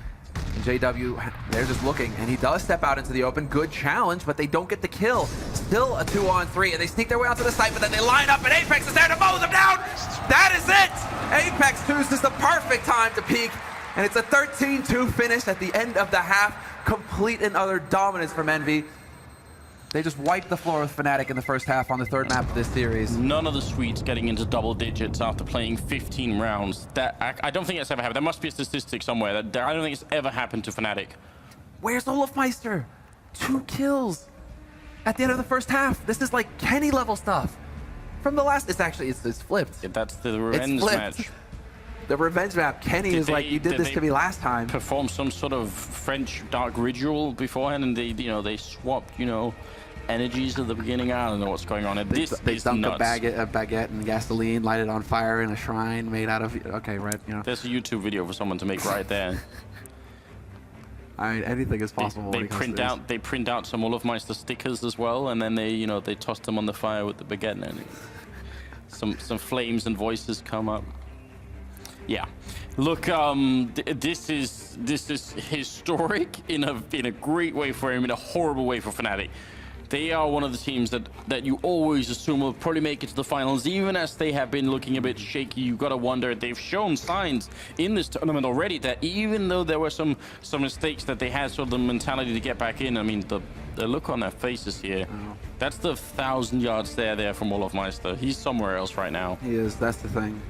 And JW, they're just looking, and he does step out into the open. Good challenge, but they don't get the kill. Still a 2-on-3, and they sneak their way onto the site, but then they line up, and Apex is there to mow them down! That is it! Apex chooses the perfect time to peek, and it's a 13-2 finish at the end of the half. Complete and utter dominance from Envy. They just wiped the floor with Fnatic in the first half on the 3rd map of this series. None of the Swedes getting into double digits after playing 15 rounds. That I don't think that's ever happened. There must be a statistic somewhere. I don't think it's ever happened to Fnatic. Where's Olafmeister? 2 kills at the end of the first half. This is like Kenny level stuff. From the last, it's flipped. Yeah, that's the revenge match. The revenge map. Kenny is like, you did this to me last time. Perform some sort of French dark ritual beforehand, and they swapped, energies at the beginning. I don't know what's going on. They dunked a baguette in gasoline, light it on fire in a shrine made out of, okay, right, There's a YouTube video for someone to make right there. I mean, anything is possible. They print out some Olafmeister stickers as well, and then they toss them on the fire with the baguette, and some flames and voices come up. Yeah, look, this is historic in a great way for him, in a horrible way for Fnatic. They are one of the teams that you always assume will probably make it to the finals, even as they have been looking a bit shaky. You've got to wonder, they've shown signs in this tournament already that even though there were some mistakes, that they had sort of the mentality to get back in. I mean, the look on their faces here, that's the 1,000 yards there from Olafmeister. He's somewhere else right now. He is, that's the thing.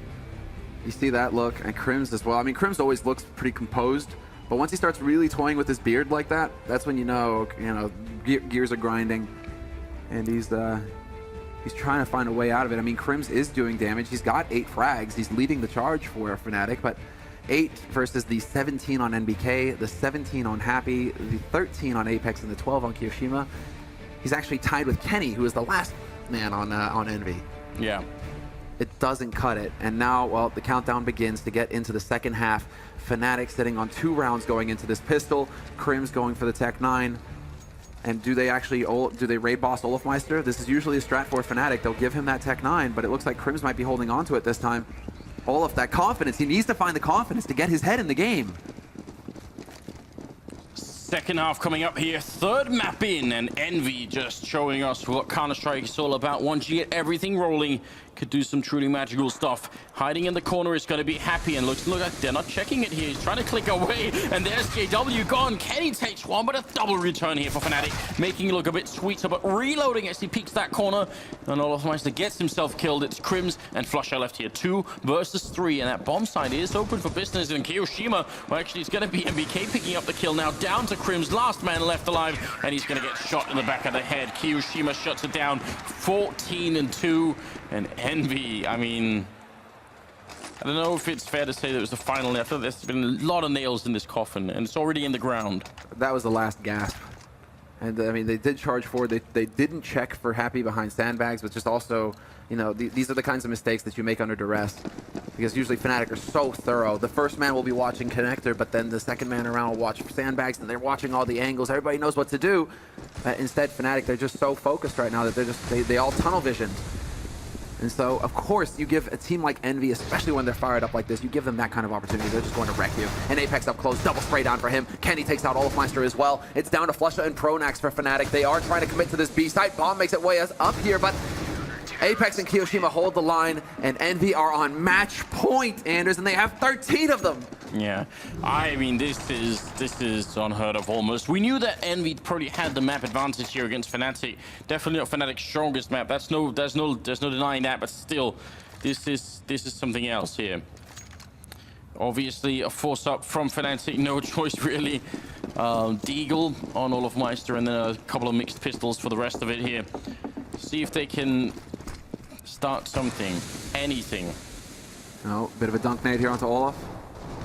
You see that look, and Crims as well. I mean, Crims always looks pretty composed, but once he starts really toying with his beard like that, that's when you know gears are grinding, and he's trying to find a way out of it. I mean, Crims is doing damage. He's got 8 frags. He's leading the charge for Fnatic, but 8 versus the 17 on NBK, the 17 on Happy, the 13 on Apex, and the 12 on Kiyoshima. He's actually tied with Kenny, who is the last man on Envy. Yeah. It doesn't cut it, and now, well, the countdown begins to get into the second half. Fnatic sitting on 2 rounds going into this pistol. Crims going for the Tech 9. And do they raid boss Olafmeister? This is usually a strat for Fnatic. They'll give him that Tech 9, but it looks like Crims might be holding on to it this time. Olaf, that confidence, he needs to find the confidence to get his head in the game. Second half coming up here, 3rd map in, and Envy just showing us what Counter-Strike is all about. Once you get everything rolling, could do some truly magical stuff. Hiding in the corner is going to be Happy, and look like they're not checking it here. He's trying to click away, and there's JW gone. Kenny takes one, but a double return here for Fnatic, making it look a bit sweeter, but reloading as he peeks that corner, and Olafmeister gets himself killed. It's Crims and Flusher left here, 2 versus 3, and that bomb side is open for business, and Kiyoshima, well, actually it's going to be MBK picking up the kill now, down to Crims, last man left alive, and he's going to get shot in the back of the head. Kiyoshima shuts it down, 14-2, and Envy, I mean, I don't know if it's fair to say that it was the final. I feel there's been a lot of nails in this coffin, and it's already in the ground. That was the last gasp. And I mean, they did charge forward. They didn't check for Happy behind sandbags, but just also, these are the kinds of mistakes that you make under duress. Because usually Fnatic are so thorough. The first man will be watching connector, but then the second man around will watch for sandbags, and they're watching all the angles. Everybody knows what to do. Instead, Fnatic, they're just so focused right now that they all tunnel vision. And so, of course, you give a team like Envy, especially when they're fired up like this, you give them that kind of opportunity. They're just going to wreck you. And Apex up close, double spray down for him. Kenny takes out Olofmeister as well. It's down to Flusha and Pronax for Fnatic. They are trying to commit to this B site. Bomb makes its way up here, but Apex and Kiyoshima hold the line, and Envy are on match point, Anders, and they have 13 of them. Yeah, I mean, this is unheard of almost. We knew that Envy probably had the map advantage here against Fnatic. Definitely not Fnatic's strongest map. There's no denying that, but still, this is something else here. Obviously, a force up from Fnatic, no choice really. Deagle on Olofmeister, and then a couple of mixed pistols for the rest of it here. See if they can start something, anything. Oh, bit of a dunk nade here onto Olof.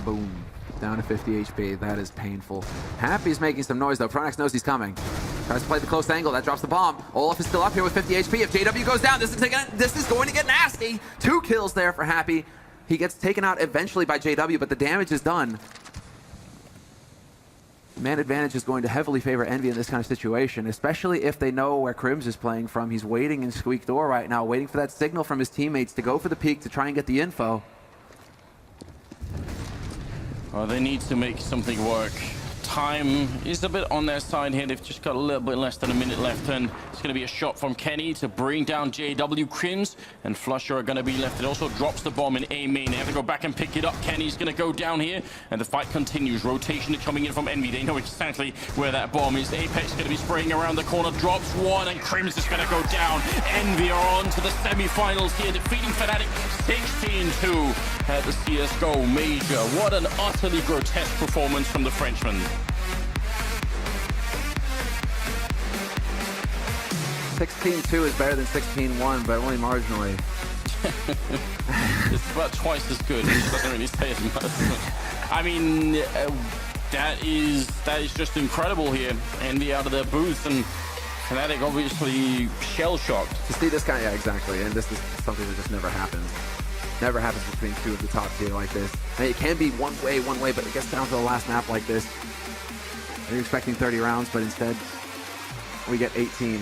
Boom. Down to 50 HP. That is painful. Happy's making some noise, though. Pronax knows he's coming. Tries to play the close angle. That drops the bomb. Olaf is still up here with 50 HP. If JW goes down, this is going to get nasty. 2 kills there for Happy. He gets taken out eventually by JW, but the damage is done. Man advantage is going to heavily favor Envy in this kind of situation, especially if they know where Crims is playing from. He's waiting in Squeak Door right now, waiting for that signal from his teammates to go for the peak to try and get the info. Well, they need to make something work. Time is a bit on their side here. They've just got a little bit less than a minute left, and it's going to be a shot from Kenny to bring down JW. Crims and Flusher are going to be left. It also drops the bomb in A main. They have to go back and pick it up. Kenny's going to go down here, and the fight continues. Rotation coming in from Envy. They know exactly where that bomb is. Apex going to be spraying around the corner. Drops one, and Crims is going to go down. Envy are on to the semi-finals here, defeating Fnatic 16-2 at the CSGO Major. What an utterly grotesque performance from the Frenchman. 16-2 is better than 16-1, but only marginally. It's about twice as good. It doesn't really say as much. I mean, that is just incredible here. Envy out of their booth, and Fnatic obviously shell-shocked. To see this kind, yeah, exactly. And this is something that just never happens. Never happens between 2 of the top tier like this. I mean, it can be one way, but it gets down to the last map like this. You're expecting 30 rounds, but instead we get 18.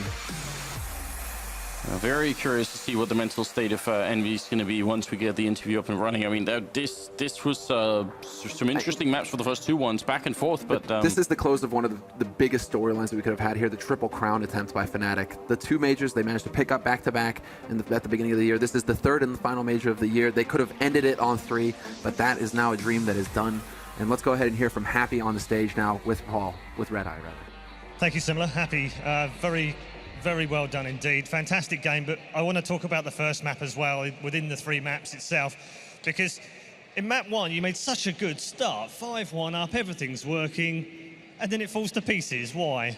Very curious to see what the mental state of Envy is going to be once we get the interview up and running. I mean, this was some interesting maps for the first 2 ones, back and forth. But this is the close of one of the biggest storylines that we could have had here, the triple crown attempt by Fnatic. The 2 majors they managed to pick up back-to-back at the beginning of the year. This is the 3rd and the final major of the year. They could have ended it on 3, but that is now a dream that is done. And let's go ahead and hear from Happy on the stage now with Paul, with Red Eye, rather. Thank you, Simla. Happy, very well done indeed. Fantastic game, but I want to talk about the first map as well, within the 3 maps itself, because in map 1, you made such a good start. 5-1 up, everything's working, and then it falls to pieces. Why?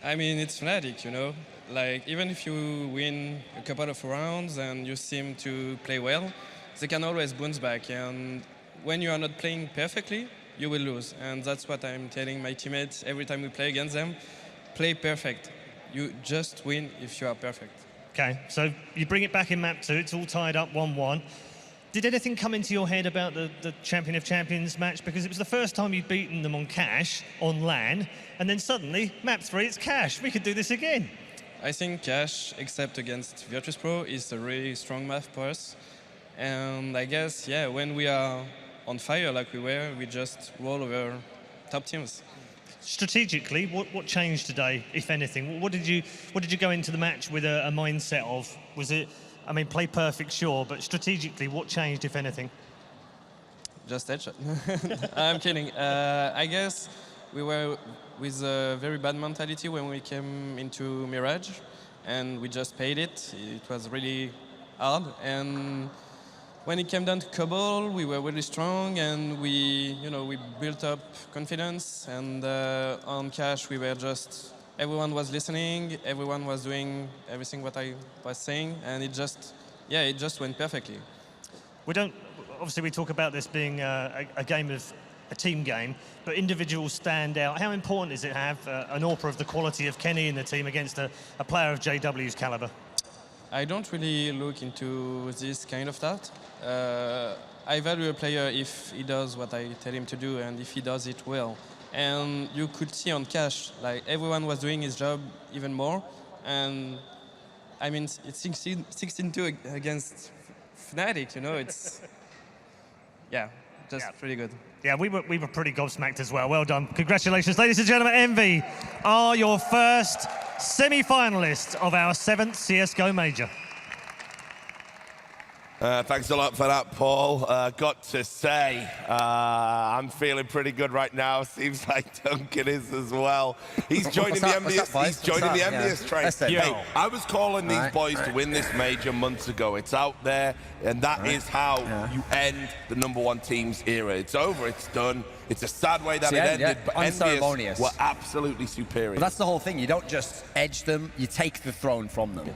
I mean, it's Fnatic, you know? Like, even if you win a couple of rounds and you seem to play well, they can always bounce back, and when you are not playing perfectly, you will lose. And that's what I'm telling my teammates every time we play against them. Play perfect. You just win if you are perfect. Okay, so you bring it back in map 2, it's all tied up 1-1. Did anything come into your head about the Champion of Champions match? Because it was the first time you'd beaten them on Cash, on LAN, and then suddenly, map 3, it's Cash. We could do this again. I think Cash, except against Virtus Pro, is a really strong map for us. And I guess, yeah, when we are on fire like we were, we just roll over top teams. Strategically, what changed today, if anything? What did you go into the match with a mindset of? Was it, I mean, play perfect, sure, but strategically, what changed, if anything? Just headshot. I'm kidding. I guess we were with a very bad mentality when we came into Mirage, and we just paid it. It was really hard, and when it came down to Cobble, we were really strong, and we built up confidence. And on Cash, we were just, everyone was listening, everyone was doing everything what I was saying, and it just went perfectly. Obviously we talk about this being a game of a team game, but individuals stand out. How important is it to have an AWPer of the quality of Kenny in the team against a player of JW's caliber? I don't really look into this kind of stuff. I value a player if he does what I tell him to do and if he does it well. And you could see on Cash, like everyone was doing his job even more. And I mean, it's 16-2 against Fnatic, you know, it's, yeah, just pretty good. Yeah, we were pretty gobsmacked as well. Well done. Congratulations, ladies and gentlemen. Envy are your first semi-finalists of our 7th CSGO Major. Thanks a lot for that, Paul. Got to say, I'm feeling pretty good right now. Seems like Duncan is as well. He's joining the EnVyUs. He's joining the EnVyUs train. Hey, I was calling these boys to win this major months ago. It's out there, and that is how you end the #1 team's era. It's over. It's done. It's a sad way that it ended, but EnVyUs were absolutely superior. But that's the whole thing. You don't just edge them, you take the throne from them.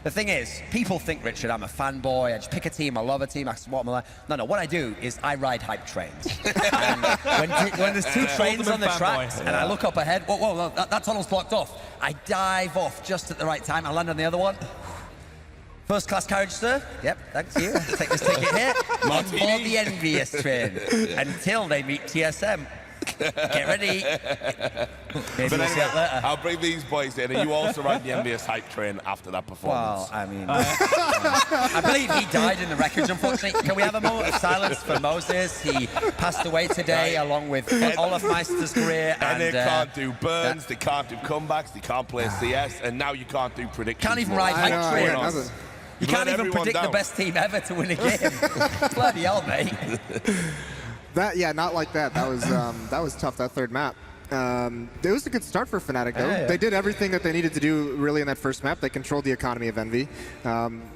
The thing is, people think, Richard, I'm a fanboy, I just pick a team, I love a team, I support them. No, what I do is I ride hype trains. And when there's 2 trains on the tracks and I look up ahead, whoa, that tunnel's blocked off. I dive off just at the right time, I land on the other one. First class carriage, sir. Yep, thanks you. Take this ticket here. On board the EnVyUs train until they meet TSM. Get ready. Maybe we'll see it later. I'll bring these boys in, and you also ride the EnVyUs hype train after that performance. Well, I mean, I believe he died in the wreckage, unfortunately. Can we have a moment of silence for Moses? He passed away today, along with Olafmeister's career. And they can't do burns, they can't do comebacks, they can't play CS, and now you can't do predictions. Can't even ride hype trains. You can't even predict the best team ever to win a game. Bloody hell, mate. Yeah, not like that. That was tough, that third map. It was a good start for Fnatic, though. Yeah. They did everything that they needed to do, really, in that first map. They controlled the economy of Envy.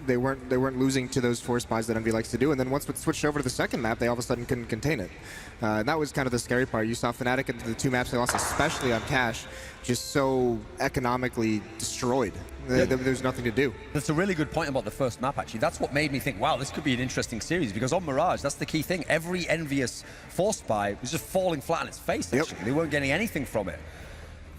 They weren't losing to those force buys that Envy likes to do. And then once it switched over to the second map, they all of a sudden couldn't contain it. And that was kind of the scary part. You saw Fnatic in the 2 maps they lost, especially on Cash, just so economically destroyed. There's nothing to do. That's a really good point about the first map, actually. That's what made me think, wow, this could be an interesting series, because on Mirage, that's the key thing. Every EnVyUs force buy was just falling flat on its face, actually. They weren't getting anything from it.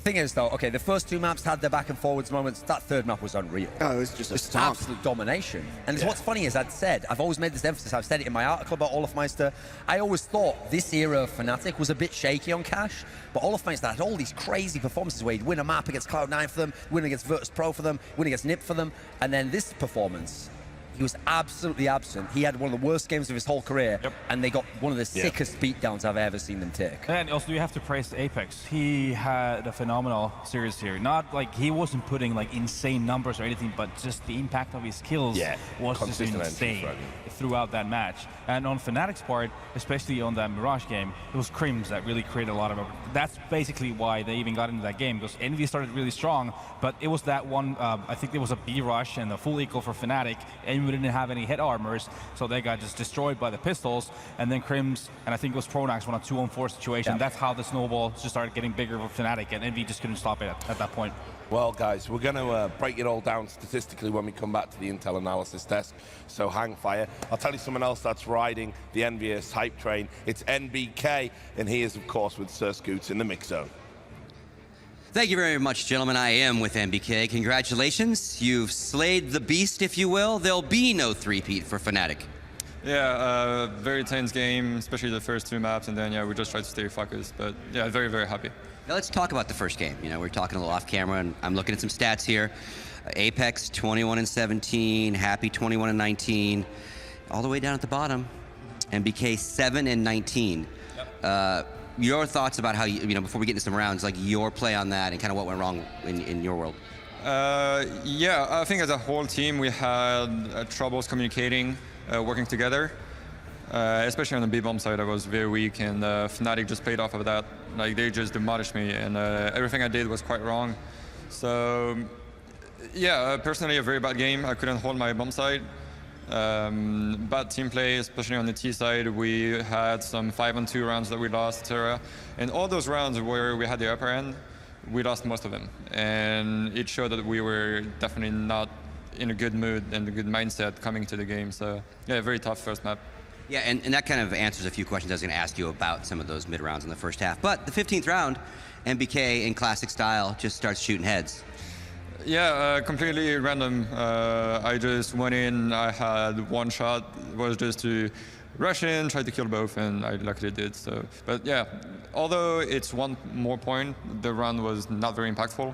Thing is, though, okay, the first 2 maps had their back and forwards moments. That third map was unreal. Oh, it was just absolute domination. And what's funny is I've always made this emphasis. I've said it in my article about Olafmeister. I always thought this era of Fnatic was a bit shaky on Cash, but Olafmeister had all these crazy performances where he'd win a map against Cloud9 for them, win against Virtus.pro for them, win against NiP for them, and then this performance, he was absolutely absent. He had one of the worst games of his whole career, and they got one of the sickest beatdowns I've ever seen them take. And also, you have to praise Apex. He had a phenomenal series here. Not like he wasn't putting like insane numbers or anything, but just the impact of his skills was just insane throughout that match. And on Fnatic's part, especially on that Mirage game, it was Crims that really created a lot of. That's basically why they even got into that game, because Envy started really strong, but it was that one. I think there was a B rush and a full equal for Fnatic, and we didn't have any hit armors, so they got just destroyed by the pistols. And then Crims, and I think it was Pronax, won a 2-on-4 situation. That's how the snowball just started getting bigger for Fnatic, and Envy just couldn't stop it at that point. Well, guys, we're going to break it all down statistically when we come back to the Intel analysis desk, so hang fire. I'll tell you someone else that's riding the EnVyUs hype train. It's NBK, and he is, of course, with Sir Scoots in the mix zone. Thank you very much, gentlemen. I am with NBK. Congratulations. You've slayed the beast, if you will. There'll be no three-peat for Fnatic. Yeah, very tense game, especially the first 2 maps, and then, we just tried to stay focused. But, yeah, very, very happy. Now let's talk about the first game. You know, we're talking a little off camera, and I'm looking at some stats here. Apex 21-17, Happy 21-19, all the way down at the bottom. NBK 7-19. Your thoughts about how you know, before we get into some rounds, like your play on that and kind of what went wrong in your world? Yeah, I think as a whole team we had troubles communicating, working together. Especially on the B-bomb side, I was very weak, and Fnatic just played off of that. Like, they just demolished me, and everything I did was quite wrong. So, yeah, personally, a very bad game. I couldn't hold my bomb side. Bad team play, especially on the T side. We had some 5-on-2 rounds that we lost, etc. And all those rounds where we had the upper end, we lost most of them. And it showed that we were definitely not in a good mood and a good mindset coming to the game. So, yeah, very tough first map. Yeah, and that kind of answers a few questions I was going to ask you about some of those mid-rounds in the first half. But the 15th round, NBK in classic style just starts shooting heads. Yeah, completely random. I just went in, I had one shot, it was just to rush in, try to kill both, and I luckily did. So, but yeah, although it's one more point, the round was not very impactful.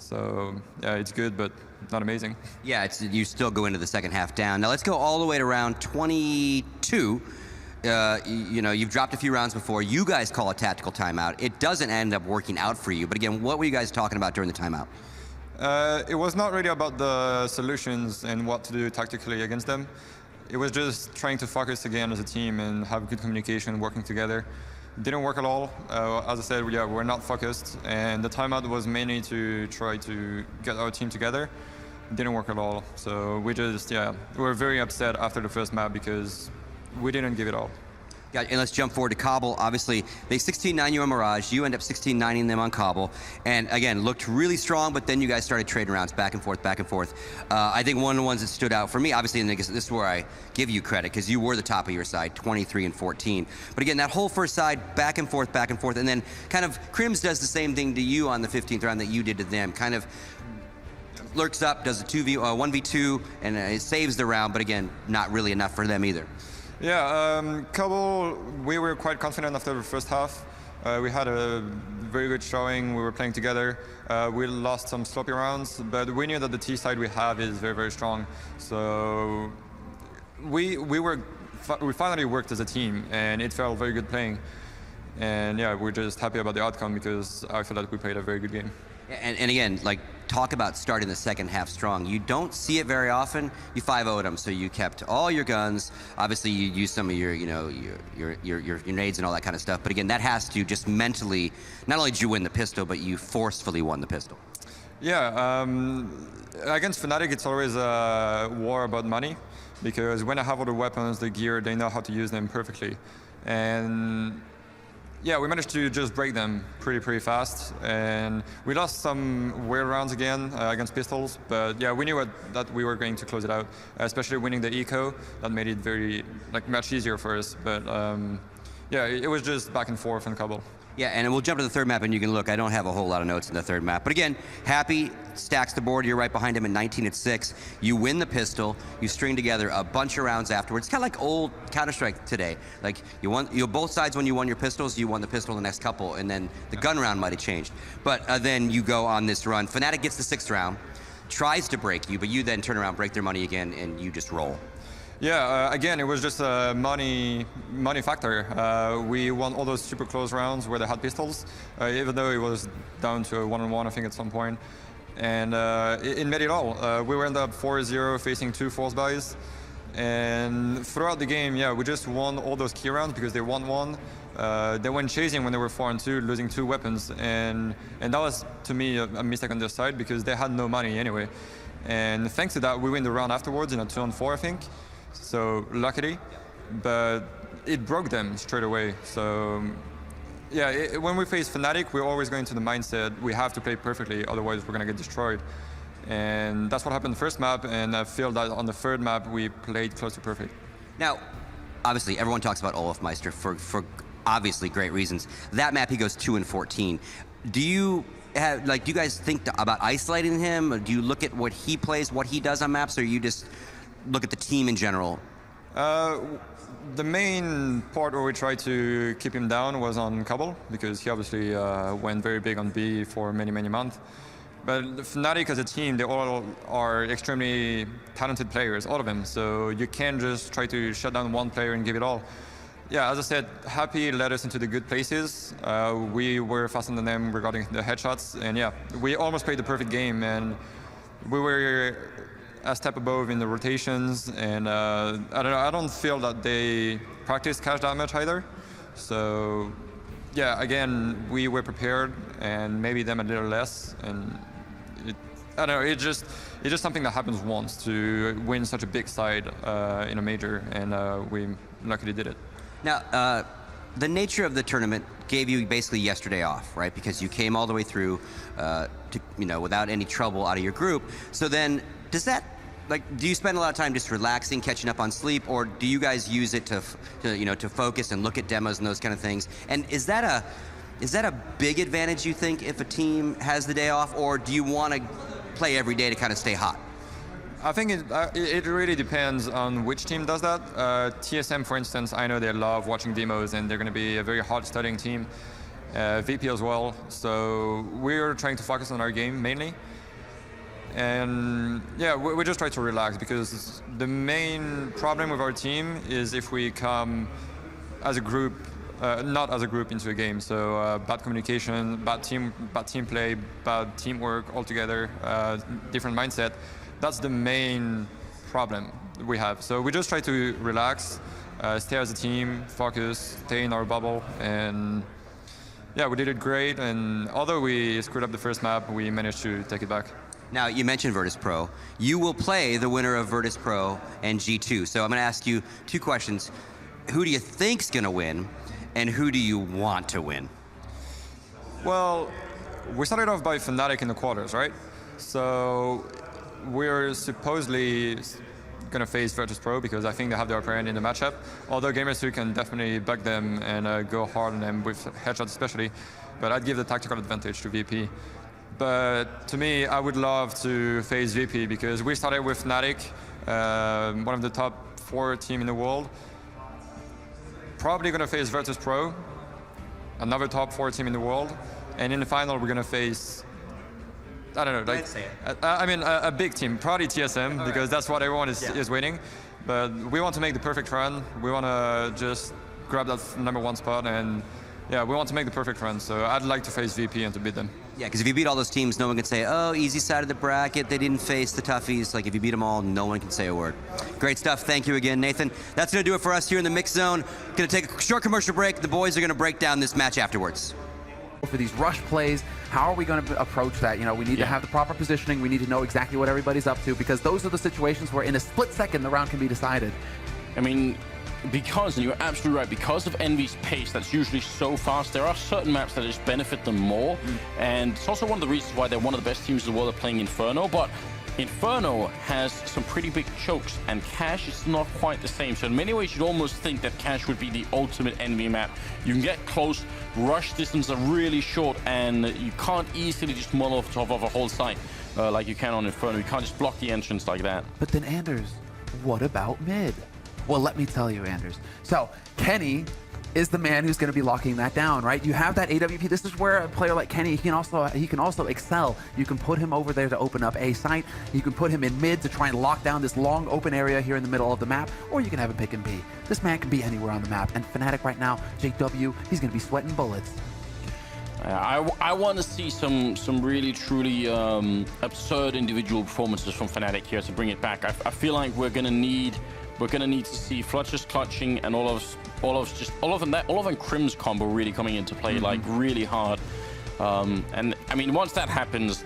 So yeah, it's good, but not amazing. Yeah, you still go into the second half down. Now let's go all the way to round 22. You've dropped a few rounds before. You guys call a tactical timeout. It doesn't end up working out for you. But again, what were you guys talking about during the timeout? It was not really about the solutions and what to do tactically against them. It was just trying to focus again as a team and have good communication, working together. Didn't work at all. As I said, we're not focused, and the timeout was mainly to try to get our team together. Didn't work at all. So we were very upset after the first map because we didn't give it all. Yeah, and let's jump forward to Cobble. Obviously, they 16-9 you on Mirage. You end up 16-9ing them on Cobble. And again, looked really strong, but then you guys started trading rounds back and forth, back and forth. I think one of the ones that stood out for me, obviously, and this is where I give you credit, because you were the top of your side, 23 and 14. But again, that whole first side, back and forth, and then kind of Crims does the same thing to you on the 15th round that you did to them. Kind of lurks up, does a 1v2, and it saves the round, but again, not really enough for them either. Yeah, Cobble, we were quite confident after the first half. We had a very good showing. We were playing together. We lost some sloppy rounds, but we knew that the T side we have is very, very strong. So we finally worked as a team, and it felt very good playing. And yeah, we're just happy about the outcome because I feel that we played a very good game. And again, like, talk about starting the second half strong. You don't see it very often. You 5-0'd them, so you kept all your guns. Obviously, you used some of your nades and all that kind of stuff. But again, that has to just mentally, not only did you win the pistol, but you forcefully won the pistol. Yeah, against Fnatic, it's always a war about money, because when I have all the weapons, the gear, they know how to use them perfectly. And yeah, we managed to just break them pretty fast, and we lost some weird rounds again against pistols, but yeah, we knew that we were going to close it out, especially winning the eco. That made it very, much easier for us, but yeah, it was just back and forth in Cobble. Yeah, and we'll jump to the third map, and you can look. I don't have a whole lot of notes in the third map. But again, Happy stacks the board. You're right behind him at 19-6. You win the pistol. You string together a bunch of rounds afterwards. It's kind of like old Counter-Strike today. Like, both sides, when you won your pistols, you won the pistol the next couple, and then the gun round might have changed. But then you go on this run. Fnatic gets the 6th round, tries to break you, but you then turn around, break their money again, and you just roll. Yeah, again, it was just a money factor. We won all those super close rounds where they had pistols, even though it was down to a 1-on-1, I think, at some point. And it made it all. We ended up 4-0 facing 2 force buys. And throughout the game, yeah, we just won all those key rounds because they won one. They went chasing when they were 4-2, losing 2 weapons. And that was, to me, a mistake on their side because they had no money anyway. And thanks to that, we win the round afterwards in a 2-on-4, I think. So luckily, but it broke them straight away. So yeah, when we face Fnatic, we're always going to the mindset we have to play perfectly, otherwise we're going to get destroyed. And that's what happened the first map, and I feel that on the third map we played close to perfect. Now, obviously everyone talks about Olofmeister for obviously great reasons. That map he goes 2-14. Do you guys think about isolating him? Or do you look at what he plays, what he does on maps, or you just look at the team in general? The main part where we tried to keep him down was on Cobble, because he obviously went very big on B for many months. But Fnatic as a team, they all are extremely talented players, all of them. So you can't just try to shut down one player and give it all. Yeah, as I said, Happy led us into the good places. We were faster than them regarding the headshots. And yeah, we almost played the perfect game. And we were a step above in the rotations, and I don't feel that they practiced cash that much either. So yeah, again, we were prepared, and maybe them a little less. And I don't know, it's just something that happens once to win such a big side in a major, and we luckily did it. Now, the nature of the tournament gave you basically yesterday off, right? Because you came all the way through, without any trouble out of your group. So then, do you spend a lot of time just relaxing, catching up on sleep, or do you guys use it to focus and look at demos and those kind of things? And is that a big advantage, you think, if a team has the day off, or do you want to play every day to kind of stay hot? I think it really depends on which team does that. TSM, for instance, I know they love watching demos, and they're going to be a very hard studying team. VP as well. So we're trying to focus on our game mainly. And yeah, we just try to relax, because the main problem with our team is if we come as a group, not as a group into a game. So bad communication, bad team play, bad teamwork altogether, different mindset. That's the main problem we have. So we just try to relax, stay as a team, focus, stay in our bubble, and yeah, we did it great. And although we screwed up the first map, we managed to take it back. Now, you mentioned Virtus Pro. You will play the winner of Virtus Pro and G2. So I'm going to ask you two questions. Who do you think's going to win, and who do you want to win? Well, we started off by Fnatic in the quarters, right? So we're supposedly going to face Virtus Pro because I think they have the upper hand in the matchup. Although Gamers2 can definitely bug them and go hard on them with headshots especially. But I'd give the tactical advantage to VP. But to me, I would love to face VP because we started with Fnatic, one of the top 4 teams in the world. Probably going to face Virtus Pro, another top 4 team in the world. And in the final, we're going to face, I don't know, like, a big team, probably TSM, because that's what everyone is waiting. But we want to make the perfect run. We want to just grab that #1 spot, and yeah, we want to make the perfect run. So I'd like to face VP and to beat them. Yeah, because if you beat all those teams, no one can say, oh, easy side of the bracket, they didn't face the toughies. Like, if you beat them all, no one can say a word. Great stuff. Thank you again, Nathan. That's going to do it for us here in the Mix Zone. Going to take a short commercial break. The boys are going to break down this match afterwards. For these rush plays, how are we going to approach that? You know, we need to have the proper positioning. We need to know exactly what everybody's up to, because those are the situations where in a split second the round can be decided. I mean, because, and you're absolutely right, because of EnVy's pace that's usually so fast, there are certain maps that just benefit them more. And it's also one of the reasons why they're one of the best teams in the world at playing Inferno. But Inferno has some pretty big chokes, and Cash is not quite the same. So in many ways, you'd almost think that Cash would be the ultimate EnVy map. You can get close, rush distances are really short, and you can't easily just mull off top of a whole site like you can on Inferno. You can't just block the entrance like that. But then, Anders, what about mid? Well, let me tell you, Anders. So, Kenny is the man who's going to be locking that down, right? You have that AWP. This is where a player like Kenny, he can also excel. You can put him over there to open up a site. You can put him in mid to try and lock down this long open area here in the middle of the map, or you can have him pick and B. This man can be anywhere on the map. And Fnatic right now, JW, he's going to be sweating bullets. I want to see some really truly absurd individual performances from Fnatic here to bring it back. I feel like we're gonna need to see Fletcher's clutching and all of them Crim's combo really coming into play, like really hard. And I mean, once that happens,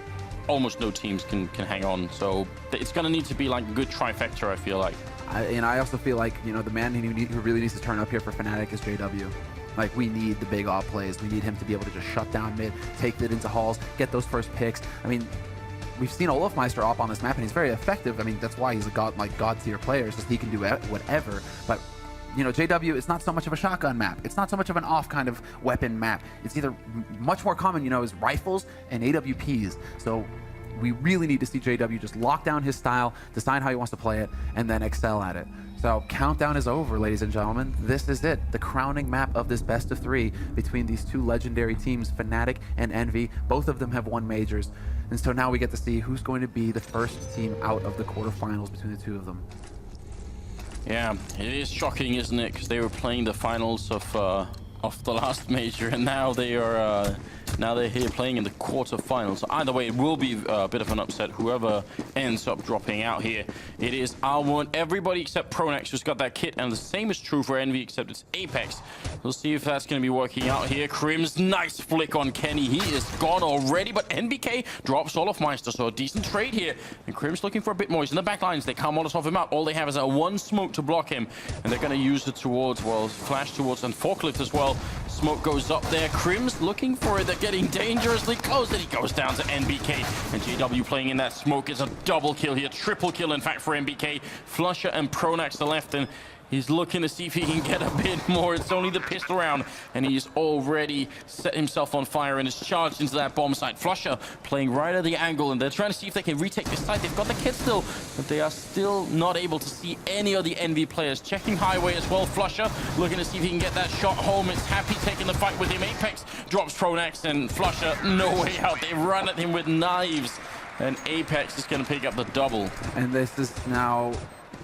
almost no teams can hang on. So it's gonna need to be like a good trifecta, I feel like. And I also feel like, you know, the man who really needs to turn up here for Fnatic is JW. Like, we need the big off plays. We need him to be able to just shut down mid, take it into halls, get those first picks. I mean, we've seen Olofmeister op on this map, and he's very effective. I mean, that's why he's a god tier player. It's just he can do whatever. But, you know, JW, it's not so much of a shotgun map. It's not so much of an off kind of weapon map. It's either much more common, you know, is rifles and AWPs. So we really need to see JW just lock down his style, decide how he wants to play it, and then excel at it. So countdown is over, ladies and gentlemen. This is it, the crowning map of this best of 3 between these two legendary teams, Fnatic and EnVy. Both of them have won majors. And so now we get to see who's going to be the first team out of the quarterfinals between the two of them. Yeah, it is shocking, isn't it? Because they were playing the finals of the last major, and now they're here playing in the quarterfinals. So either way, it will be a bit of an upset. Whoever ends up dropping out here, it is R1. Everybody except Pronax who's got that kit, and the same is true for EnVy, except it's Apex. We'll see if that's going to be working out here. Crim's nice flick on Kenny. He is gone already, but NBK drops Olofmeister, so a decent trade here. And Crim's looking for a bit more. He's in the back lines. They can't Molotov him out. All they have is a one smoke to block him, and they're going to use it towards, well, flash towards and forklift as well. Smoke goes up there. Crim's looking for it. They're getting dangerously close, and he goes down to NBK. And JW playing in that smoke is a double kill here. Triple kill, in fact, for NBK. Flusher and Pronax to the left, and he's looking to see if he can get a bit more. It's only the pistol round, and he's already set himself on fire and is charged into that bomb site. Flusher playing right at the angle, and they're trying to see if they can retake this site. They've got the kit still, but they are still not able to see any of the EnVy players. Checking highway as well. Flusher looking to see if he can get that shot home. It's Happy taking the fight with him. Apex drops Pronax, and Flusher, no way out. They run at him with knives. And Apex is going to pick up the double. And this is now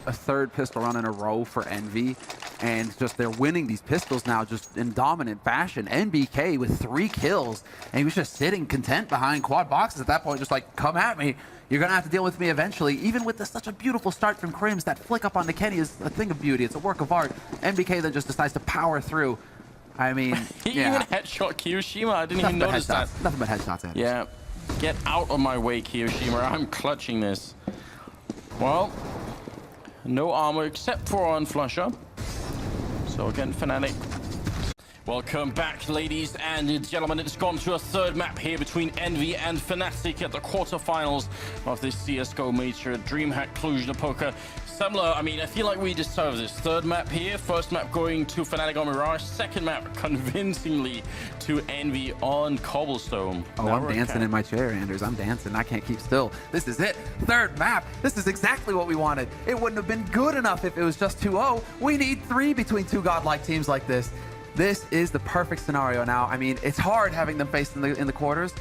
a third pistol run in a row for Envy. And just they're winning these pistols now just in dominant fashion. NBK with 3 kills. And he was just sitting content behind quad boxes at that point, just like, come at me. You're going to have to deal with me eventually. Even with such a beautiful start from Crims, that flick up on the Kenny is a thing of beauty. It's a work of art. NBK then just decides to power through. I mean, he even headshot Kiyoshima. I didn't even notice that. Nothing but headshots, Anders. Yeah. Get out of my way, Kiyoshima. I'm clutching this. Well, no armor except for on Flusher. So again, Fnatic. Welcome back, ladies and gentlemen. It's gone to a third map here between Envy and Fnatic at the quarterfinals of this CSGO major. DreamHack, Cluj, Napoca. Similar, I mean, I feel like we deserve this. Third map here, first map going to Fnatic on Mirage, second map convincingly to Envy on Cobblestone. Oh, I'm dancing in my chair, Anders. I'm dancing. I can't keep still. This is it. Third map. This is exactly what we wanted. It wouldn't have been good enough if it was just 2-0. We need 3 between 2 godlike teams like this. This is the perfect scenario now. I mean, it's hard having them faced in the quarters.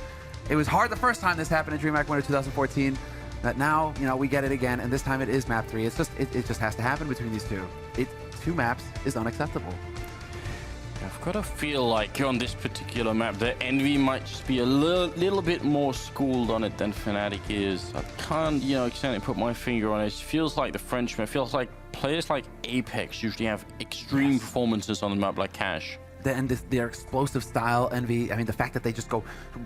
It was hard the first time this happened in DreamHack Winter 2014. But now, you know, we get it again, and this time it is map 3. It's just it just has to happen between these two. 2 maps is unacceptable. I've got to feel like on this particular map that Envy might just be a little bit more schooled on it than Fnatic is. I can't, you know, exactly put my finger on it. It feels like the Frenchman. It feels like players like Apex usually have extreme performances on the map like Cash. And their explosive style, Envy, I mean, the fact that they just go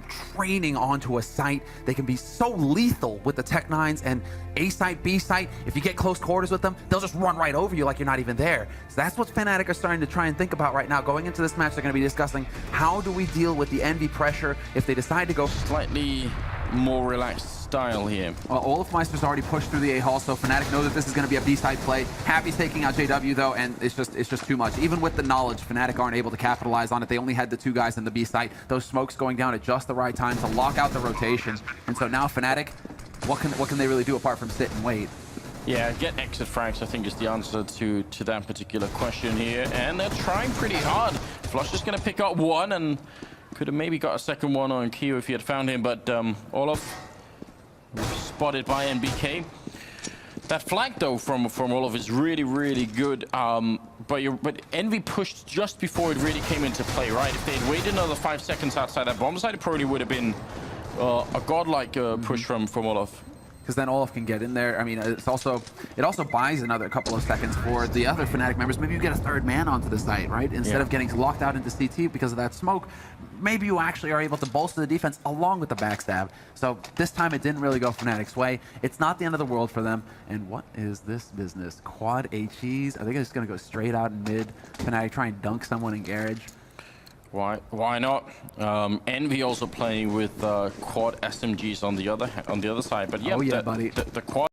training onto a site, they can be so lethal with the Tech 9s and A site, B site. If you get close quarters with them, they'll just run right over you like you're not even there. So that's what Fnatic are starting to try and think about right now. Going into this match, they're going to be discussing how do we deal with the Envy pressure if they decide to go slightly more relaxed style here. Well, Olafmeister's already pushed through the A-Hall, so Fnatic knows that this is going to be a B-side play. Happy's taking out JW, though, and it's just too much. Even with the knowledge, Fnatic aren't able to capitalize on it. They only had the 2 guys in the B-side. Those smokes going down at just the right time to lock out the rotation. And so now Fnatic, what can they really do apart from sit and wait? Yeah, get exit frags, I think, is the answer to that particular question here. And they're trying pretty hard. Flush is going to pick up 1, and could have maybe got a second one on Kyo if he had found him, but Olaf spotted by NBK. That flag, though, from Olaf is really, really good. But Envy pushed just before it really came into play, right? If they'd waited another 5 seconds outside that bomb site, it probably would have been a godlike push from Olaf. Because then Olaf can get in there. I mean, it also buys another couple of seconds for the other Fnatic members. Maybe you get a third man onto the site, right? Instead of getting locked out into CT because of that smoke, maybe you actually are able to bolster the defense along with the backstab. So this time it didn't really go Fnatic's way. It's not the end of the world for them. And what is this business? Quad HEs? Are they just going to go straight out in mid? Fnatic try and dunk someone in garage? Why not? Envy also playing with quad SMGs on the other side, but yeah, buddy. The quad